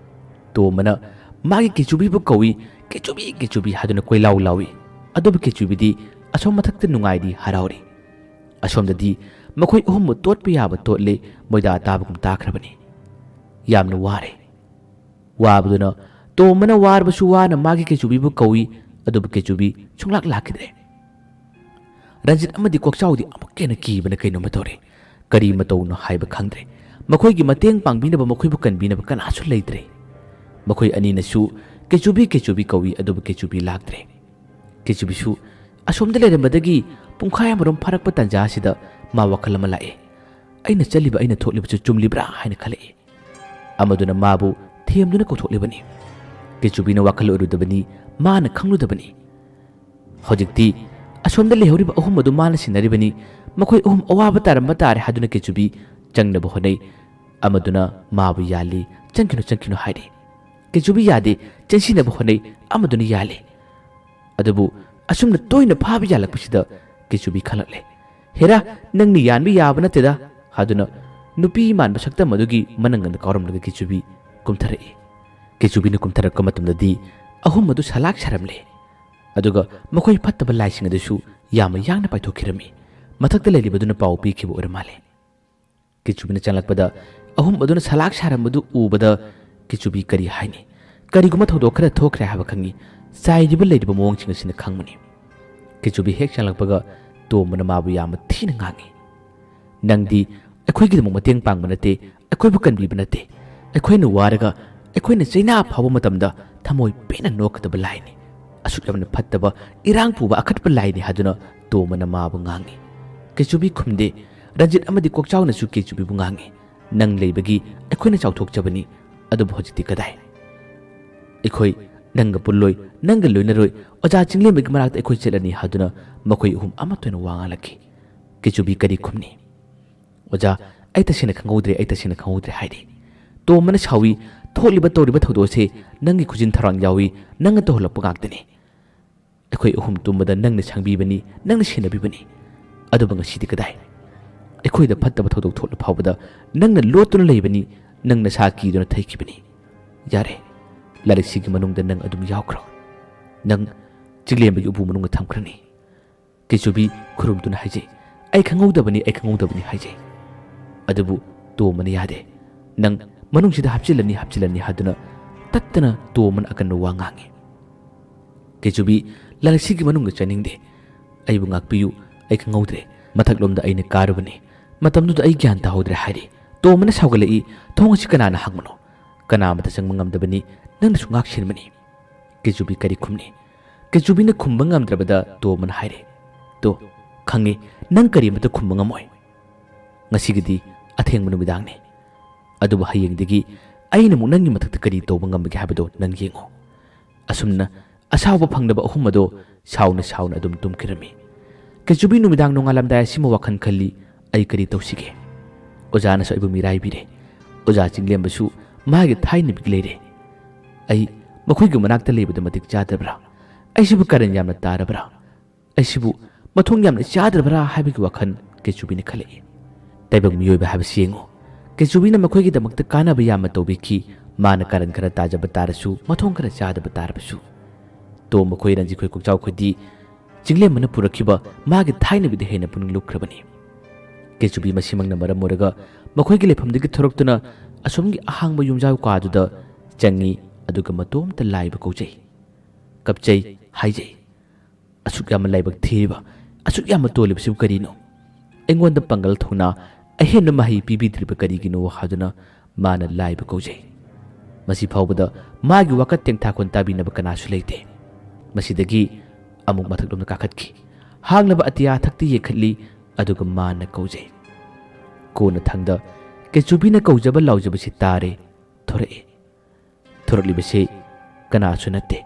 to mana magi kichubi bu kawi kichubi haduna koilaw lawi adob kichubi di asom mathakta nungai di harauri asom dadi makhoi uhum tot pi yaba totle moida tabagum takhrabani yamna ware wabduna to mana warbasu wana magi kichubi bu kawi adob kichubi chunglak lakidre Ranjit amadi kokchaudi amukkena kibana kaino matore kari matawno haiba khangdre makhoi gi mateng pangbinaba makhoi bu kanbinaba kanasu leitre makhoi ani nasu kechubi kawi adob kechubi lakdre kechubi su asomda lerambadagi pungkhaya marom pharakpa tanja sida ma wakhalama lae aina chaliba aina thokliba chu chumlibra haina khale amaduna mabu themduna kothoklibani kechubi na wakhal urudabani mana khangludabani hojikti asomda lehoriba ahum adu mana sinaribani makhoi ahum awaba taramba tare haduna kechubi changnaba honai amaduna mabu yali changkino haide kechubi yade chansinaba honai amaduna yali adabu asumna toina phabi yalakpasida kechubi khalakle hera nangni yanbi yabana teda haduna nupi manba sakta madugi mananganda karamlaga kechubi kumtharai kechubi nu kumtharakka matamdadi ahum adu salak saramle ꯑꯗꯨꯒ ꯃꯈꯣꯏ ꯐꯠꯇꯕ ꯂꯥꯏꯁꯤꯡ ꯑꯗꯨꯁꯨ ꯌꯥꯝꯅ ꯌꯥꯡꯅ ꯄꯥꯏꯊꯣꯛꯈꯤꯔꯝꯃꯤ ꯃꯊꯛꯇ ꯂꯩꯔꯤꯕꯗꯨꯅ ꯄꯥꯎ ꯄꯤꯈꯤꯕ ꯑꯣꯏꯔ ꯃꯥꯜꯂꯦ ꯀꯤꯆꯨꯕꯤꯅ ꯆꯪꯂꯛꯄꯗ ꯑꯍꯨꯝ ꯑꯗꯨꯅ ꯁꯂꯥꯛ ꯁꯥꯔꯝꯕꯗꯨ ꯎꯕꯗ ꯀꯤꯆꯨꯕꯤ ꯀꯔꯤ ꯍꯥꯏꯅꯤ ꯀꯔꯤꯒꯨꯝꯕ ꯊꯧꯗꯣꯛ ꯈꯔ ꯊꯣꯛꯈ꯭ꯔꯦ ꯍꯥꯏꯕ ꯈꯪꯉꯤ ꯆꯥꯏꯔꯤꯕ ꯂꯩꯔꯤꯕ ꯃꯑꯣꯡꯁꯤꯡ ꯑꯁꯤꯅ ꯈꯪꯕꯅꯤ ꯀꯤꯆꯨꯕꯤ ꯍꯦꯛ ꯆꯪꯂꯛꯄꯒ ꯇꯣꯝꯕꯅ ꯃꯥꯕꯨ ꯌꯥꯝꯅ ꯊꯤꯅ ꯉꯥꯡꯉꯤ ꯅꯪꯗꯤ ꯑꯩꯈꯣꯏꯒꯤꯗꯃꯛ ꯃꯇꯦꯡ ꯄꯥꯡꯕ ꯅꯠꯇꯦ ꯑꯩꯈꯣꯏꯕꯨ ꯀꯟꯕꯤꯕ ꯅꯠꯇꯦ ꯑꯩꯈꯣꯏꯅ ꯋꯥꯔꯒ ꯑꯩꯈꯣꯏꯅ ꯆꯩꯅꯥ ꯐꯥꯎꯕ ꯃꯇꯝꯗ ꯊꯃꯣꯏ ꯄꯦꯟꯅ ꯅꯣꯛꯀꯗꯕ ꯂꯥꯏꯅꯤ ꯑꯁꯨꯛ ꯌꯥꯝꯅ ꯐꯠꯇꯕ ꯏꯔꯥꯡ ꯄꯨꯕ ꯑꯈꯠꯄ ꯂꯥꯏꯅꯤ ꯍꯥꯏꯗꯨꯅ ꯇꯣꯝꯕꯅ ꯃꯥꯕꯨ ꯉꯥꯡꯉꯤ ꯀꯤꯆꯨꯕꯤ ꯈꯨꯝꯗꯦ ꯔꯟꯖꯤꯠ ꯑꯃꯗꯤ ꯀꯣꯛꯆꯥꯎꯅꯁꯨ ꯀꯤꯆꯨꯕꯤꯕꯨ ꯉꯥꯡꯉꯤ ꯅꯪ ꯂꯩꯕꯒꯤ ꯑꯩꯈꯣꯏꯅ ꯆꯥꯎꯊꯣꯛꯆꯕꯅꯤ ꯑꯗꯨꯕꯨ ꯍꯧꯖꯤꯛꯇꯤ ꯀꯗꯥꯏ ꯑꯩꯈꯣꯏ ꯅꯪꯒ ꯄꯨꯜꯂꯣꯏ ꯅꯪꯒ ꯂꯣꯏꯅꯔꯣꯏ ꯑꯣꯖꯥ ꯆꯤꯡꯂꯦꯝꯕꯒꯤ ꯃꯅꯥꯛꯇ ꯑꯩꯈꯣꯏ ꯆꯠꯂꯅꯤ ꯍꯥꯏꯗꯨꯅ ꯃꯈꯣꯏ ꯑꯍꯨꯝ ꯑꯃꯠꯇ ꯑꯣꯏꯅ ꯋꯥ ꯉꯥꯡꯂꯛꯈꯤ ꯀꯤꯆꯨꯕꯤ ꯀꯔꯤ ꯈꯨꯝꯅꯤ ꯑꯣꯖꯥ ꯑꯩ ꯇꯁꯦꯡꯅ ꯈꯪꯍꯧꯗ꯭ꯔꯦ ꯍꯥꯏꯔꯤ ꯇꯣꯝꯕꯅ ꯁꯥꯎꯏ ꯊꯣꯛꯂꯤꯕ ꯇꯧꯔꯤꯕ ꯊꯧꯗꯣꯛ ꯑꯁꯤ ꯅꯪꯒꯤ ꯈꯨꯖꯤꯟ ꯊꯧꯔꯥꯡ ꯌꯥꯎꯏ ꯅꯪꯅ ꯇꯧꯍꯜꯂꯛꯄ ꯉꯥꯛꯇꯅꯤ ꯑꯩꯈꯣꯏ ꯑꯍꯨꯝ ꯇꯨꯝꯕꯗ ꯅꯪꯅ ꯁꯪꯕꯤꯕꯅꯤ ꯅꯪꯅ ꯁꯦꯟꯅꯕꯤꯕꯅꯤ ꯑꯗꯨꯕꯨ ꯉꯁꯤꯗꯤ ꯀꯗꯥꯏ ꯑꯩꯈꯣꯏꯗ ꯐꯠꯇꯕ ꯊꯧꯗꯣꯛ ꯊꯣꯛꯂ ꯐꯥꯎꯕꯗ ꯅꯪꯅ ꯂꯣꯠꯇꯨꯅ ꯂꯩꯕꯅꯤ ꯅꯪ ꯅꯁꯥ ꯀꯤꯗꯨꯅ ꯊꯩꯈꯤꯕꯅꯤ ꯌꯥꯔꯦ ꯂꯥꯏꯔꯤꯛꯁꯤꯒꯤ ꯃꯅꯨꯡꯗ ꯅꯪ ꯑꯗꯨꯝ ꯌꯥꯎꯈ꯭ꯔꯣ ꯅꯪ ꯆꯤꯡꯂꯦꯝꯕꯒꯤ ꯎꯄꯨ ꯃꯅꯨꯡꯗ ꯊꯝꯈ꯭ꯔꯅꯤ ꯀꯤꯆꯨꯕꯤ ꯈꯨꯔꯨꯝꯗꯨꯅ ꯍꯥꯏꯖꯩ ꯑꯩ ꯈꯪꯍꯧꯗꯕꯅꯤ ꯍꯥꯏꯖꯩ ꯑꯗꯨꯕꯨ ꯇꯣꯝꯕꯅ ꯌꯥꯗꯦ ꯅꯪ ꯃꯅꯨꯡꯁꯤꯗ ꯍꯥꯞꯆꯤꯜꯂꯅꯤ ꯍꯥꯏꯗꯨꯅ ꯇꯠꯇꯅ ꯇꯣꯝꯕꯅ ꯑꯀꯟꯕ ꯋꯥ ꯉꯥꯡꯉꯤ ꯀꯤꯆꯨꯕꯤ ꯂꯥꯏꯔꯤꯛꯁꯤꯒꯤ ꯃꯅꯨꯡꯗ ꯆꯠꯅꯤꯡꯗꯦ ꯑꯩꯕꯨ ꯉꯥꯛꯄꯤꯌꯨ ꯑꯩ ꯈꯪꯍꯧꯗ꯭ꯔꯦ ꯃꯊꯛꯂꯣꯝꯗ ꯑꯩꯅ ꯀꯥꯔꯨꯕꯅꯤ ꯃꯇꯝꯗꯨꯗ ꯑꯩ ꯒ꯭ꯌꯥꯟ ꯇꯥꯍꯧꯗ꯭ರೆ ꯍꯥꯏꯔꯤ ꯇꯣꯝꯕꯅ ꯁꯥꯎꯒꯠꯂꯛꯏ ꯊꯣꯡ ꯑꯁꯤ ꯀꯅꯥꯅ ꯍꯥꯡꯕꯅꯣ ꯀꯅꯥꯃꯇ ꯆꯪꯕ ꯉꯝꯗꯕꯅꯤ ꯅꯪꯅꯁꯨ ꯉꯥꯛꯁꯤꯟꯕꯅꯤ ꯀꯤꯆꯨꯕꯤ ꯀꯔꯤ ꯈꯨꯝꯅꯤ ꯀꯤꯆꯨꯕꯤꯅ ꯈꯨꯝꯕ ꯉꯝꯗ꯭ꯔꯕꯗ ꯇꯣꯝꯕꯅ ꯍꯥꯏꯔꯦ ꯇꯣ ꯈꯪꯉꯤ ꯅꯪ ꯀꯔꯤꯃꯇ ꯈꯨꯝꯕ ꯉꯝꯃꯣꯏ ꯉꯁꯤꯒꯤꯗꯤ ꯑꯊꯦꯡꯕ ꯅꯨꯃꯤꯗꯥꯡꯅꯤ ꯑꯗꯨꯕꯨ ꯍꯌꯦꯡꯗꯒꯤ ꯑꯩꯅ ꯑꯃꯨꯛ ꯅꯪꯒꯤ ꯃꯊꯛꯇ ꯀꯔꯤ ꯇꯧꯕ ꯉꯝꯕꯒꯦ ꯍꯥꯏꯕꯗꯣ ꯅꯪ ꯌꯦꯡꯉꯣ ꯑꯁꯨꯝꯅ ꯑꯁꯥꯎꯕ ꯐꯪꯗꯕ ꯑꯍꯨꯝ ꯑꯗꯣ ꯁꯥꯎꯅ ꯑꯗꯨꯝ ꯇꯨꯝꯈꯤꯔꯝꯃꯤ ꯀꯤꯆꯨꯕꯤ ꯅꯨꯃꯤꯗꯥꯡ ꯅꯣꯡꯉꯥꯜꯂꯝꯗꯥꯏ ꯑꯁꯤꯃ ꯋꯥꯈꯜ ꯈꯜꯂꯤ ꯑꯩ ꯀꯔꯤ ꯇꯧꯁꯤꯒꯦ ꯑꯣꯖꯥꯅꯁꯨ ꯑꯩꯕꯨ ꯃꯤꯔꯥꯏꯕꯤꯔꯦ ꯑꯣꯖꯥ ꯆꯤꯡꯂꯦꯝꯕꯁꯨ ꯃꯥꯒꯤ ꯊꯥꯏꯅꯕꯤꯒꯤ ꯂꯩꯔꯦ ꯑꯩ ꯃꯈꯣꯏꯒꯤ ꯃꯅꯥꯛꯇ ꯂꯩꯕꯗ ꯃꯇꯤꯛ ꯆꯥꯗꯕ꯭ꯔꯥ ꯑꯩꯁꯤꯕꯨ ꯀꯔꯟ ꯌꯥꯝꯅ ꯇꯥꯔꯕ꯭ꯔꯥ ꯑꯩꯁꯤꯕꯨ ꯃꯊꯣꯡ ꯌꯥꯝꯅ ꯆꯥꯗ꯭ꯔꯕ꯭ꯔꯥ ꯍꯥꯏꯕꯒꯤ ꯋꯥꯈꯜ ꯀꯤꯆꯨꯕꯤꯅ ꯈꯜꯂꯛꯏ ꯇꯥꯏꯕꯪ ꯃꯤꯑꯣꯏꯕ ꯍꯥꯏꯕꯁꯤ ꯌꯦꯡꯉꯨ ꯀꯤꯆꯨꯕꯤꯅ ꯃꯈꯣꯏꯒꯤꯗꯃꯛꯇ ꯀꯥꯟꯅꯕ ꯌꯥꯝꯅ ꯇꯧꯕꯤꯈꯤ ꯃꯥꯅ ꯀꯥꯔꯟ ꯈꯔ ꯇꯥꯖꯕ ꯇꯥꯔꯁꯨ ꯃꯊꯣꯡ ꯈꯔ ꯆꯥꯗꯕ ꯇꯥꯔꯕꯁꯨ ꯇꯣꯝꯕ ꯈꯣꯏ ꯔꯟꯖꯤꯠ ꯈꯣꯏ ꯀꯣꯛꯆꯥꯎ ꯈꯣꯏꯗꯤ ꯆꯤꯡꯂꯦꯝꯕꯅ ꯄꯨꯔꯛꯈꯤꯕ ꯃꯥꯒꯤ ꯊꯥꯏꯅꯕꯤꯗ ꯍꯦꯟꯅ ꯄꯨꯛꯅꯤꯡ ꯂꯨꯞꯈ꯭ꯔꯕꯅꯤ ꯀꯤꯆꯨꯕꯤ ꯃꯁꯤꯃꯛꯅ ꯃꯔꯝ ꯑꯣꯏꯔꯒ ꯃꯈꯣꯏꯒꯤ ꯂꯩꯐꯝꯗꯒꯤ ꯊꯣꯔꯛꯇꯨꯅ ꯑꯁꯣꯝꯒꯤ ꯑꯍꯥꯡꯕ ꯌꯨꯝꯖꯥꯎ ꯀꯥꯗꯨꯗ ꯆꯪꯉꯤ ꯑꯗꯨꯒ ꯃꯇꯣꯝꯇ ꯂꯥꯏꯕ ꯀꯧꯖꯩ ꯀꯞꯆꯩ ꯍꯥꯏꯖꯩ ꯑꯁꯨꯛ ꯌꯥꯝꯅ ꯂꯥꯏꯕꯛ ꯊꯤꯔꯤꯕ ꯑꯁꯨꯛ ꯌꯥꯝꯅ ꯇꯣꯜꯂꯤꯕꯁꯤꯕꯨ ꯀꯔꯤꯅꯣ ꯑꯩꯉꯣꯟꯗ ꯄꯥꯡꯒꯜ ꯊꯧꯅꯥ ꯑꯍꯦꯟꯕ ꯃꯍꯩ ꯄꯤꯕꯤꯗ꯭ꯔꯤꯕ ꯀꯔꯤꯒꯤꯅꯣ ꯍꯥꯏꯗꯨꯅ ꯃꯥꯅ ꯂꯥꯏꯕ ꯀꯧꯖꯩ ꯃꯁꯤ ꯐꯥꯎꯕꯗ ꯃꯥꯒꯤ ꯋꯥꯀꯠ ꯇꯦꯡꯊꯥꯈꯣꯟ ꯇꯥꯕꯤꯅꯕ ꯀꯅꯥꯁꯨ ꯂꯩꯇꯦ ꯃꯁꯤꯗꯒꯤ ꯑꯃꯨꯛ ꯃꯊꯛꯂꯣꯝꯗ ꯀꯥꯈꯠꯈꯤ ꯍꯥꯡꯂꯕ ꯑꯇꯤꯌꯥ ꯊꯛꯇ ꯌꯦꯡꯈꯠꯂꯤ ꯑꯗꯨꯒ ꯃꯥꯅ ꯀꯧꯖꯩ ꯀꯣꯟꯅ ꯊꯪꯗ ꯀꯤꯆꯨꯕꯤꯅ ꯀꯧꯖꯕ ꯂꯥꯎꯖꯕꯁꯤ ꯇꯥꯔꯦ ꯊꯣꯔꯛꯏ ꯊꯣꯔꯛꯂꯤꯕꯁꯤ ꯀꯅꯥꯁꯨ ꯅꯠꯇꯦ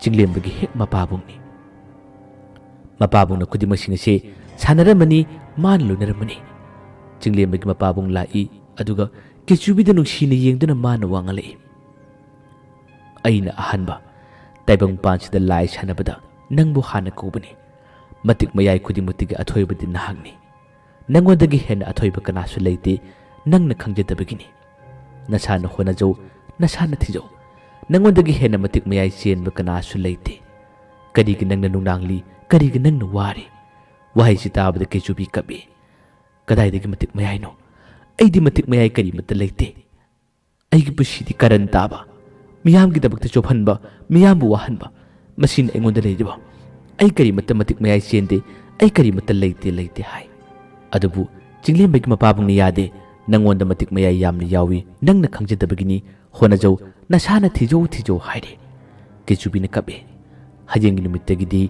ꯆꯤꯡꯂꯦꯝꯕꯒꯤ ꯍꯦꯛ ꯃꯄꯥꯕꯨꯡꯅꯤ ꯃꯄꯥꯕꯨꯡꯅ ꯈꯨꯗꯤꯡꯃꯛꯁꯤꯡ ꯑꯁꯤ ꯁꯥꯟꯅꯔꯝꯃꯅꯤ ꯃꯥꯅ ꯂꯣꯏꯅꯔꯝꯃꯅꯤ ꯆꯤꯡꯂꯦꯝꯕꯒꯤ ꯃꯄꯥꯕꯨꯡ ꯂꯥꯛꯏ ꯑꯗꯨꯒ ꯀꯤꯆꯨꯕꯤꯗ ꯅꯨꯡꯁꯤꯅ ꯌꯦꯡꯗꯨꯅ ꯃꯥꯅ ꯋꯥ ꯉꯥꯡꯂꯛꯏ ꯑꯩꯅ ꯑꯍꯥꯟꯕ ꯇꯥꯏꯕꯪꯄꯥꯟꯁꯤꯗ ꯂꯥꯏ ꯁꯥꯟꯅꯕꯗ ꯅꯪꯕꯨ ꯍꯥꯟꯅ ꯀꯧꯕꯅꯤ ꯃꯇꯤꯛ ꯃꯌꯥꯏ ꯈꯨꯗꯤꯡꯃꯛꯇꯒꯤ ꯑꯊꯣꯏꯕꯗꯤ ꯅꯍꯥꯛꯅꯤ ꯅꯪꯉꯣꯟꯗꯒꯤ ꯍꯦꯟꯅ ꯑꯊꯣꯏꯕ ꯀꯅꯥꯁꯨ ꯂꯩꯇꯦ ꯅꯪꯅ ꯈꯪꯖꯗꯕꯒꯤꯅꯤ ꯅꯁꯥꯅ ꯍꯣꯠꯅꯖꯧ ꯅꯁꯥꯅ ꯊꯤꯖꯧ ꯅꯪꯉꯣꯟꯗꯒꯤ ꯍꯦꯟꯅ ꯃꯇꯤꯛ ꯃꯌꯥꯏ ꯆꯦꯟꯕ ꯀꯅꯥꯁꯨ ꯂꯩꯇꯦ ꯀꯔꯤꯒꯤ ꯅꯪꯅ ꯅꯨꯡꯅꯥꯡꯂꯤ ꯀꯔꯤꯒꯤ ꯅꯪꯅ ꯋꯥꯔꯤ ꯋꯥꯍꯩꯁꯤ ꯇꯥꯕꯗ ꯀꯤꯆꯨꯕꯤ ꯀꯞꯄꯤ ꯀꯗꯥꯏꯗꯒꯤ ꯃꯇꯤꯛ ꯃꯌꯥꯏꯅꯣ ꯑꯩꯗꯤ ꯃꯇꯤꯛ ꯃꯌꯥꯏ ꯀꯔꯤꯃꯠꯇ ꯂꯩꯇꯦ ꯑꯩꯒꯤ ꯄꯨꯟꯁꯤꯗꯤ ꯀꯔꯟ ꯇꯥꯕ ꯃꯤꯌꯥꯝꯒꯤꯗꯃꯛꯇ ꯆꯣꯞꯍꯟꯕ ꯃꯤꯌꯥꯝꯕꯨ ꯋꯥꯍꯟꯕ ꯃꯁꯤꯅ ꯑꯩꯉꯣꯟꯗ ꯂꯩꯔꯤꯕ ꯑꯩ ꯀꯔꯤꯃꯠꯇ ꯃꯇꯤꯛ ꯃꯌꯥꯏ ꯆꯦꯟꯗꯦ ꯑꯩ ꯀꯔꯤꯃꯠꯇ ꯂꯩꯇꯦ ꯍꯥꯏ ꯑꯗꯨꯕꯨ ꯆꯤꯡꯂꯦꯝꯕꯒꯤ ꯃꯄꯥꯕꯨꯡꯅ ꯌꯥꯗꯦ ꯅꯪꯉꯣꯟꯗ ꯃꯇꯤꯛ ꯃꯌꯥꯏ ꯌꯥꯝꯅ ꯌꯥꯎꯏ ꯅꯪꯅ ꯈꯪꯖꯗꯕꯒꯤꯅꯤ ꯍꯣꯠꯅꯖꯧ ꯅꯁꯥꯅ ꯊꯤꯖꯧ ꯍꯥꯏꯔꯤ ꯀꯤꯆꯨꯕꯤꯅ ꯀꯞꯄꯤ ꯍꯌꯦꯡꯒꯤ ꯅꯨꯃꯤꯠꯇꯒꯤꯗꯤ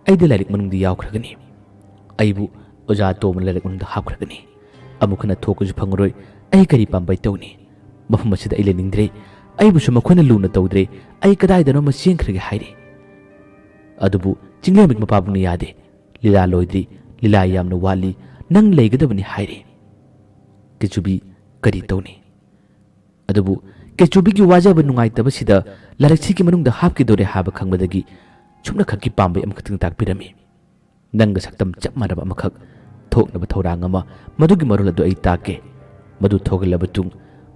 ꯑꯩꯗꯤ ꯂꯥꯏꯔꯤꯛ ꯃꯅꯨꯡꯗ ꯌꯥꯎꯈ꯭ꯔꯒꯅꯤ ꯑꯩꯕꯨ ꯑꯣꯖꯥ ꯇꯣꯝꯕꯅ ꯂꯥꯏꯔꯤꯛ ꯃꯅꯨꯡꯗ ꯍꯥꯞꯈ꯭ꯔꯒꯅꯤ ꯑꯃꯨꯛ ꯍꯟꯅ ꯊꯣꯛꯄꯁꯨ ꯐꯪꯉꯔꯣꯏ ꯑꯩ ꯀꯔꯤ ꯄꯥꯝꯕꯩ ꯇꯧꯅꯤ ꯃꯐꯝ ꯑꯁꯤꯗ ꯑꯩ ꯂꯩꯅꯤꯡꯗ꯭ꯔꯦ ꯑꯩꯕꯨꯁꯨ ꯃꯈꯣꯏꯅ ꯂꯨꯅ ꯇꯧꯗ꯭ꯔꯦ ꯑꯩ ꯀꯗꯥꯏꯗꯅꯣꯃ ꯆꯦꯟꯈ꯭ꯔꯒꯦ ꯍꯥꯏꯔꯤ ꯑꯗꯨꯕꯨ ꯆꯤꯡꯂꯦꯝꯕꯒꯤ ꯃꯄꯥꯕꯨꯡꯅ ꯌꯥꯗꯦ ꯂꯤꯂꯥ ꯂꯣꯏꯗ꯭ꯔꯤ ꯂꯤꯂꯥ ꯌꯥꯝꯅ ꯋꯥꯠꯂꯤ ꯅꯪ ꯂꯩꯒꯗꯕꯅꯤ ꯍꯥꯏꯔꯤ ꯀꯤꯆꯨꯕꯤ ꯀꯔꯤ ꯇꯧꯅꯤ ꯑꯗꯨꯕꯨ ꯀꯤꯆꯨꯕꯤꯒꯤ ꯋꯥꯖꯕ ꯅꯨꯡꯉꯥꯏꯇꯕꯁꯤꯗ ꯂꯥꯏꯔꯤꯛꯁꯤꯒꯤ ꯃꯅꯨꯡꯗ ꯍꯥꯞꯈꯤꯗꯣꯔꯦ ꯍꯥꯏꯕ ꯈꯪꯕꯗꯒꯤ ꯆꯨꯝꯅꯈꯛꯀꯤ ꯄꯥꯝꯕꯩ ꯑꯃꯈꯛꯇꯪ ꯇꯥꯛꯄꯤꯔꯝꯃꯤ ꯅꯪꯒ ꯁꯛꯇꯝ ꯆꯞ ꯃꯥꯟꯅꯕ ꯑꯃꯈꯛ ꯊꯣꯛꯅꯕ ꯊꯧꯔꯥꯡ ꯑꯃ ꯃꯗꯨꯒꯤ ꯃꯔꯣꯜ ꯑꯗꯨ ꯑꯩ ꯇꯥꯛꯀꯦ ꯃꯗꯨ ꯊꯣꯛꯍꯜꯂꯕ ꯃꯇꯨꯡ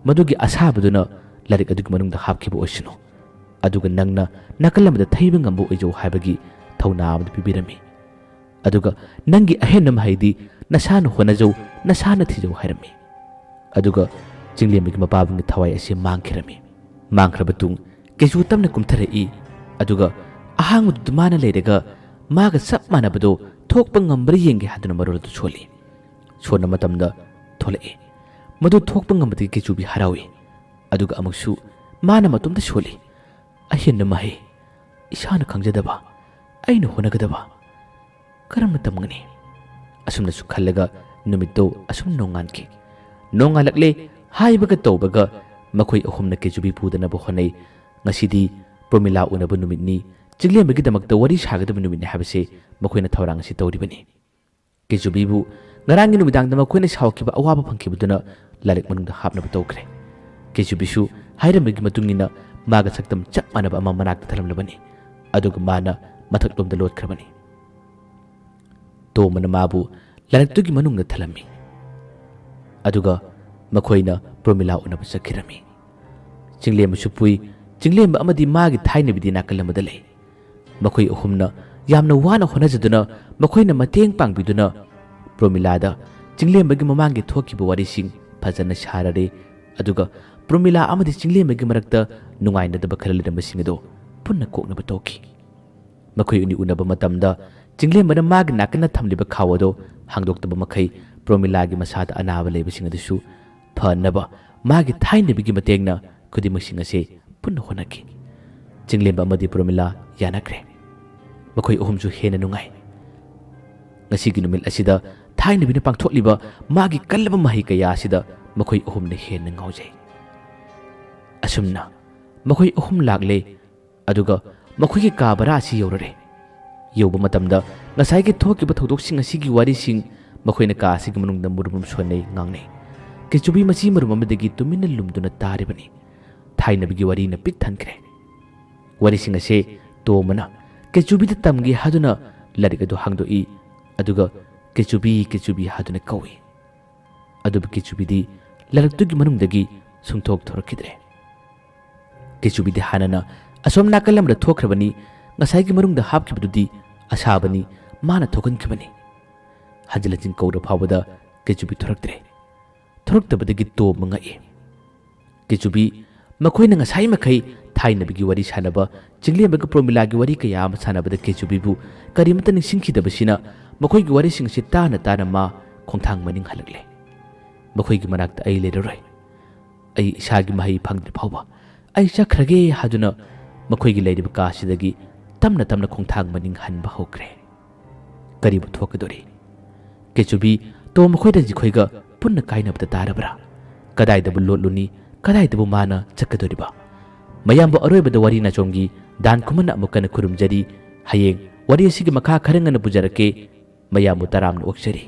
ꯃꯗꯨꯒꯤ ꯑꯁꯥꯕꯗꯨꯅ ꯂꯥꯏꯔꯤꯛ ꯑꯗꯨꯒꯤ ꯃꯅꯨꯡꯗ ꯍꯥꯞꯈꯤꯕ ꯑꯣꯏꯁꯅꯨ ꯑꯗꯨꯒ ꯅꯪꯅ ꯅꯥꯀꯜ ꯑꯃꯗ ꯊꯩꯕ ꯉꯝꯕ ꯑꯣꯏꯖꯧ ꯍꯥꯏꯕꯒꯤ ꯊꯧꯅꯥ ꯑꯃꯗ ꯄꯤꯕꯤꯔꯝꯃꯤ ꯑꯗꯨꯒ ꯅꯪꯒꯤ ꯑꯍꯦꯟꯕ ꯃꯍꯩꯗꯤ ꯅꯁꯥꯅ ꯍꯣꯠꯅꯖꯧ ꯅꯁꯥꯅ ꯊꯤꯖꯧ ꯍꯥꯏꯔꯝꯃꯤ ꯑꯗꯨꯒ ꯆꯤꯡꯂꯦꯝꯕꯒꯤ ꯃꯄꯥꯕꯨꯡꯒꯤ ꯊꯋꯥꯏ ꯑꯁꯤ ꯃꯥꯡꯈꯤꯔꯝꯃꯤ ꯃꯥꯡꯈ꯭ꯔꯕ ꯇꯨꯡ ꯀꯦꯆꯨ ꯇꯞꯅ ꯀꯨꯝꯊꯔꯛꯏ ꯑꯗꯨꯒ ꯑꯍꯥꯡꯕꯗꯨꯗ ꯃꯥꯅ ꯂꯩꯔꯒ ꯃꯥꯒ ꯆꯞ ꯃꯥꯟꯅꯕꯗꯣ ꯊꯣꯛꯄ ꯉꯝꯕ꯭ꯔꯥ ꯌꯦꯡꯒꯦ ꯍꯥꯏꯗꯨꯅ ꯃꯔꯣꯜ ꯑꯗꯨ ꯁꯣꯜꯂꯤ ꯁꯣꯟꯅ ꯃꯇꯝꯗ ꯊꯣꯛꯂꯛꯏ ꯃꯗꯨ ꯊꯣꯛꯄ ꯉꯝꯕꯗꯒꯤ ꯀꯦꯆꯨꯕꯤ ꯍꯔꯥꯎꯏ ꯑꯗꯨꯒ ꯑꯃꯨꯛꯁꯨ ꯃꯥꯅ ꯃꯇꯣꯝꯇ ꯁꯣꯜꯂꯤ ꯑꯍꯦꯟꯕ ꯃꯍꯩ ꯏꯁꯥꯅ ꯈꯪꯖꯗꯕ ꯑꯩꯅ ꯍꯣꯠꯅꯒꯗꯕ ꯀꯔꯝꯅ ꯇꯝꯒꯅꯤ ꯑꯁꯨꯝꯅꯁꯨ ꯈꯜꯂꯒ ꯅꯨꯃꯤꯠꯇꯣ ꯑꯁꯨꯝ ꯅꯣꯡꯉꯥꯟꯈꯤ ꯅꯣꯡꯉꯥꯜꯂꯛꯂꯦ ꯍꯥꯏꯕꯒ ꯇꯧꯕꯒ ꯃꯈꯣꯏ ꯑꯍꯨꯝꯅ ꯀꯦꯆꯨꯕꯤ ꯄꯨꯗꯅꯕ ꯍꯣꯠꯅꯩ ꯉꯁꯤꯗꯤ ꯄ꯭ꯔꯣꯃꯤꯂꯥ ꯎꯅꯕ ꯅꯨꯃꯤꯠꯅꯤ ꯆꯤꯡꯂꯦꯝꯕꯒꯤꯗꯃꯛꯇ ꯋꯥꯔꯤ ꯁꯥꯒꯗꯕ ꯅꯨꯃꯤꯠꯅꯤ ꯍꯥꯏꯕꯁꯦ ꯃꯈꯣꯏꯅ ꯊꯧꯔꯥꯡ ꯑꯁꯤ ꯇꯧꯔꯤꯕꯅꯤ ꯀꯦꯆꯨꯕꯤꯕꯨ ꯉꯔꯥꯡꯒꯤ ꯅꯨꯃꯤꯗꯥꯡꯗ ꯃꯈꯣꯏꯅ ꯁꯥꯎꯈꯤꯕ ꯑꯋꯥꯕ ꯐꯪꯈꯤꯕꯗꯨꯅ ꯂꯥꯏꯔꯤꯛ ꯃꯅꯨꯡꯗ ꯍꯥꯞꯅꯕ ꯇꯧꯈ꯭ꯔꯦ ꯀꯦꯆꯨꯕꯤꯁꯨ ꯍꯥꯏꯔꯝꯕꯒꯤ ꯃꯇꯨꯡꯏꯟꯅ ꯃꯥꯒ ꯁꯛꯇꯝ ꯆꯞ ꯃꯥꯟꯅꯕ ꯑꯃ ꯃꯅꯥꯛꯇ ꯊꯝꯂꯝꯂꯕꯅꯤ ꯑꯗꯨꯒ ꯃꯥꯅ ꯃꯊꯛꯂꯣꯝꯗ ꯂꯣꯠꯈ꯭ꯔꯕꯅꯤ ꯇꯣꯝꯕꯅ ꯃꯥꯕꯨ ꯂꯥꯏꯔꯤꯛꯇꯨꯒꯤ ꯃꯅꯨꯡꯗ ꯊꯜꯂꯝꯃꯤ ꯑꯗꯨꯒ ꯃꯈꯣꯏꯅ ꯄ꯭ꯔꯣꯃꯤꯂꯥ ꯎꯅꯕ ꯆꯠꯈꯤꯔꯝꯃꯤ ꯆꯤꯡꯂꯦꯝꯕꯁꯨ ꯄꯨꯏ ꯆꯤꯡꯂꯦꯝꯕ ꯑꯃꯗꯤ ꯃꯥꯒꯤ ꯊꯥꯏꯅꯕꯤꯗꯤ ꯅꯥꯀꯜ ꯑꯃꯗ ꯂꯩ ꯃꯈꯣꯏ ꯑꯍꯨꯝꯅ ꯌꯥꯝꯅ ꯋꯥꯅ ꯍꯣꯠꯅꯖꯗꯨꯅ ꯃꯈꯣꯏꯅ ꯃꯇꯦꯡ ꯄꯥꯡꯕꯤꯗꯨꯅ ꯄ꯭ꯔꯣꯃꯤꯂꯥꯗ ꯆꯤꯡꯂꯦꯝꯕꯒꯤ ꯃꯃꯥꯡꯒꯤ ꯊꯣꯛꯈꯤꯕ ꯋꯥꯔꯤꯁꯤꯡ ꯐꯖꯅ ꯁꯥꯔꯔꯦ ꯑꯗꯨꯒ ꯄ꯭ꯔꯣꯃꯤꯂꯥ ꯑꯃꯗꯤ ꯆꯤꯡꯂꯦꯝꯕꯒꯤ ꯃꯔꯛꯇ ꯅꯨꯡꯉꯥꯏꯅꯗꯕ ꯈꯔ ꯂꯩꯔꯝꯕꯁꯤꯡ ꯑꯗꯨ ꯄꯨꯟꯅ ꯀꯣꯛꯅꯕ ꯇꯧꯈꯤ ꯃꯈꯣꯏ ꯑꯅꯤ ꯎꯅꯕ ꯃꯇꯝꯗ ꯆꯤꯡꯂꯦꯝꯕꯅ ꯃꯥꯒꯤ ꯅꯥꯀꯟꯅ ꯊꯝꯂꯤꯕ ꯈꯥꯎ ꯑꯗꯨ ꯍꯥꯡꯗꯣꯛꯇꯕ ꯃꯈꯩ ꯄ꯭ꯔꯣꯃꯤꯂꯥꯒꯤ ꯃꯁꯥꯗ ꯑꯅꯥꯕ ꯂꯩꯕꯁꯤꯡ ꯑꯗꯨꯁꯨ ꯐꯅꯕ ꯃꯥꯒꯤ ꯊꯥꯏꯅꯕꯤꯒꯤ ꯃꯇꯦꯡꯅ ꯈꯨꯗꯤꯡꯃꯛꯁꯤꯡ ꯑꯁꯤ ꯄꯨꯟꯅ ꯍꯣꯠꯅꯈꯤ ꯆꯤꯡꯂꯦꯝꯕ ꯑꯃꯗꯤ ꯄ꯭ꯔꯣꯃꯤꯂꯥ ꯌꯥꯅꯈ꯭ꯔꯦ ꯃꯈꯣꯏ ꯑꯍꯨꯝꯁꯨ ꯍꯦꯟꯅ ꯅꯨꯡꯉꯥꯏ ꯉꯁꯤꯒꯤ ꯅꯨꯃꯤꯠ ꯑꯁꯤꯗ ꯊꯥꯏꯅꯕꯤꯅ ꯄꯥꯡꯊꯣꯛꯂꯤꯕ ꯃꯥꯒꯤ ꯀꯜꯂꯕ ꯃꯍꯩ ꯀꯌꯥ ꯑꯁꯤꯗ ꯃꯈꯣꯏ ꯑꯍꯨꯝꯅ ꯍꯦꯟꯅ ꯉꯥꯎꯖꯩ ꯑꯁꯨꯝꯅ ꯃꯈꯣꯏ ꯑꯍꯨꯝ ꯂꯥꯛꯂꯦ ꯑꯗꯨꯒ ꯃꯈꯣꯏꯒꯤ ꯀꯥ ꯕꯔꯥ ꯑꯁꯤ ꯌꯧꯔꯔꯦ ꯌꯧꯕ ꯃꯇꯝꯗ ꯉꯁꯥꯏꯒꯤ ꯊꯣꯛꯈꯤꯕ ꯊꯧꯗꯣꯛꯁꯤꯡ ꯑꯁꯤꯒꯤ ꯋꯥꯔꯤꯁꯤꯡ ꯃꯈꯣꯏꯅ ꯀꯥ ꯑꯁꯤꯒꯤ ꯃꯅꯨꯡꯗ ꯃꯨꯔꯨꯝ ꯁꯣꯟꯅꯩ ꯉꯥꯡꯅꯩ ꯀꯦꯆꯨꯕꯤ ꯃꯆꯤ ꯃꯔꯨꯝ ꯑꯃꯗꯒꯤ ꯇꯨꯃꯤꯟꯅ ꯂꯨꯝꯗꯨꯅ ꯇꯥꯔꯤꯕꯅꯤ ꯊꯥꯏꯅꯕꯤꯒꯤ ꯋꯥꯔꯤꯅ ꯄꯤꯛ ꯊꯟꯈ꯭ꯔꯦ ꯋꯥꯔꯤꯁꯤꯡ ꯑꯁꯤ ꯇꯣꯝꯕꯅ ꯀꯦꯆꯨꯕꯤꯗ ꯇꯝꯒꯦ ꯍꯥꯏꯗꯨꯅ ꯂꯥꯏꯔꯤꯛ ꯑꯗꯨ ꯍꯥꯡꯗꯣꯛꯏ ꯑꯗꯨꯒ ꯀꯦꯆꯨꯕꯤ ꯀꯦꯆꯨꯕꯤ ꯍꯥꯏꯗꯨꯅ ꯀꯧꯏ ꯑꯗꯨꯕꯨ ꯀꯦꯆꯨꯕꯤꯗꯤ ꯂꯥꯏꯔꯤꯛꯇꯨꯒꯤ ꯃꯅꯨꯡꯗꯒꯤ ꯁꯨꯡꯊꯣꯛ ꯊꯣꯔꯛꯈꯤꯗ꯭ꯔꯦ ꯀꯦꯆꯨꯕꯤꯗꯤ ꯍꯥꯟꯅꯅ ꯑꯁꯣꯝ ꯅꯥꯀꯜ ꯑꯃꯗ ꯊꯣꯛꯈ꯭ꯔꯕꯅꯤ ꯉꯁꯥꯏꯒꯤ ꯃꯅꯨꯡꯗ ꯍꯥꯞꯈꯤꯕꯗꯨꯗꯤ ꯑꯁꯥꯕꯅꯤ ꯃꯥꯅ ꯊꯣꯛꯍꯟꯈꯤꯕꯅꯤ ꯍꯟꯖꯤꯟ ꯍꯟꯖꯤꯟ ꯀꯧꯔ ꯐꯥꯎꯕꯗ ꯀꯦꯆꯨꯕꯤ ꯊꯣꯔꯛꯇ꯭ꯔꯦ ꯊꯣꯔꯛꯇꯕꯗꯒꯤ ꯇꯣꯝꯕ ꯉꯛꯏ ꯀꯦꯆꯨꯕꯤ ꯃꯈꯣꯏꯅ ꯉꯁꯥꯏ ꯃꯈꯩ ꯊꯥꯏꯅꯕꯤꯒꯤ ꯋꯥꯔꯤ ꯁꯥꯟꯅꯕ ꯆꯤꯡꯂꯦꯝꯕꯒ ꯄ꯭ꯔꯣꯃꯤꯂꯥꯒꯤ ꯋꯥꯔꯤ ꯀꯌꯥ ꯑꯃ ꯁꯥꯟꯅꯕꯗ ꯀꯦꯆꯨꯕꯤꯕꯨ ꯀꯔꯤꯃꯠꯇ ꯅꯤꯡꯁꯤꯡꯈꯤꯗꯕꯁꯤꯅ ꯃꯈꯣꯏꯒꯤ ꯋꯥꯔꯤꯁꯤꯡ ꯑꯁꯤ ꯇꯥꯅ ꯇꯥꯅ ꯃꯥ ꯈꯣꯡꯊꯥꯡ ꯃꯅꯤꯡ ꯍꯜꯂꯛꯂꯦ ꯃꯈꯣꯏꯒꯤ ꯃꯅꯥꯛꯇ ꯑꯩ ꯂꯩꯔꯔꯣꯏ ꯑꯩ ꯏꯁꯥꯒꯤ ꯃꯍꯩ ꯐꯪꯗ꯭ꯔꯤ ꯐꯥꯎꯕ ꯑꯩ ꯆꯠꯈ꯭ꯔꯒꯦ ꯍꯥꯏꯗꯨꯅ ꯃꯈꯣꯏꯒꯤ ꯂꯩꯔꯤꯕ ꯀꯥꯁꯤꯗꯒꯤ ꯇꯞꯅ ꯇꯞꯅ ꯈꯣꯡꯊꯥꯡ ꯃꯅꯤꯡ ꯍꯟꯕ ꯍꯧꯈ꯭ꯔꯦ ꯀꯔꯤꯕꯨ ꯊꯣꯛꯀꯗꯣꯔꯤ ꯀꯦꯆꯨꯕꯤ ꯇꯣꯝꯕ ꯈꯣꯏꯗꯖꯤꯈꯣꯏꯒ ꯄꯨꯟꯅ ꯀꯥꯏꯅꯕꯗ ꯇꯥꯔꯕ꯭ꯔꯥ ꯀꯗꯥꯏꯗꯕꯨ ꯂꯣꯠꯂꯨꯅꯤ ꯀꯗꯥꯏꯗꯕꯨ ꯃꯥꯅ ꯆꯠꯀꯗꯣꯔꯤꯕ ꯃꯌꯥꯝꯕꯨ ꯑꯔꯣꯏꯕꯗ ꯋꯥꯔꯤ ꯅꯥꯆꯣꯝꯒꯤ ꯗꯥꯟ ꯈꯨꯃꯟꯅ ꯑꯃꯨꯛ ꯀꯟꯅ ꯈꯨꯔꯨꯝꯖꯔꯤ ꯍꯌꯦꯡ ꯋꯥꯔꯤ ꯑꯁꯤꯒꯤ ꯃꯈꯥ ꯈꯔ ꯉꯟꯅ ꯄꯨꯖꯔꯛꯀꯦ ꯃꯌꯥꯝꯕꯨ ꯇꯔꯥꯝꯅ ꯑꯣꯛꯆꯔꯤ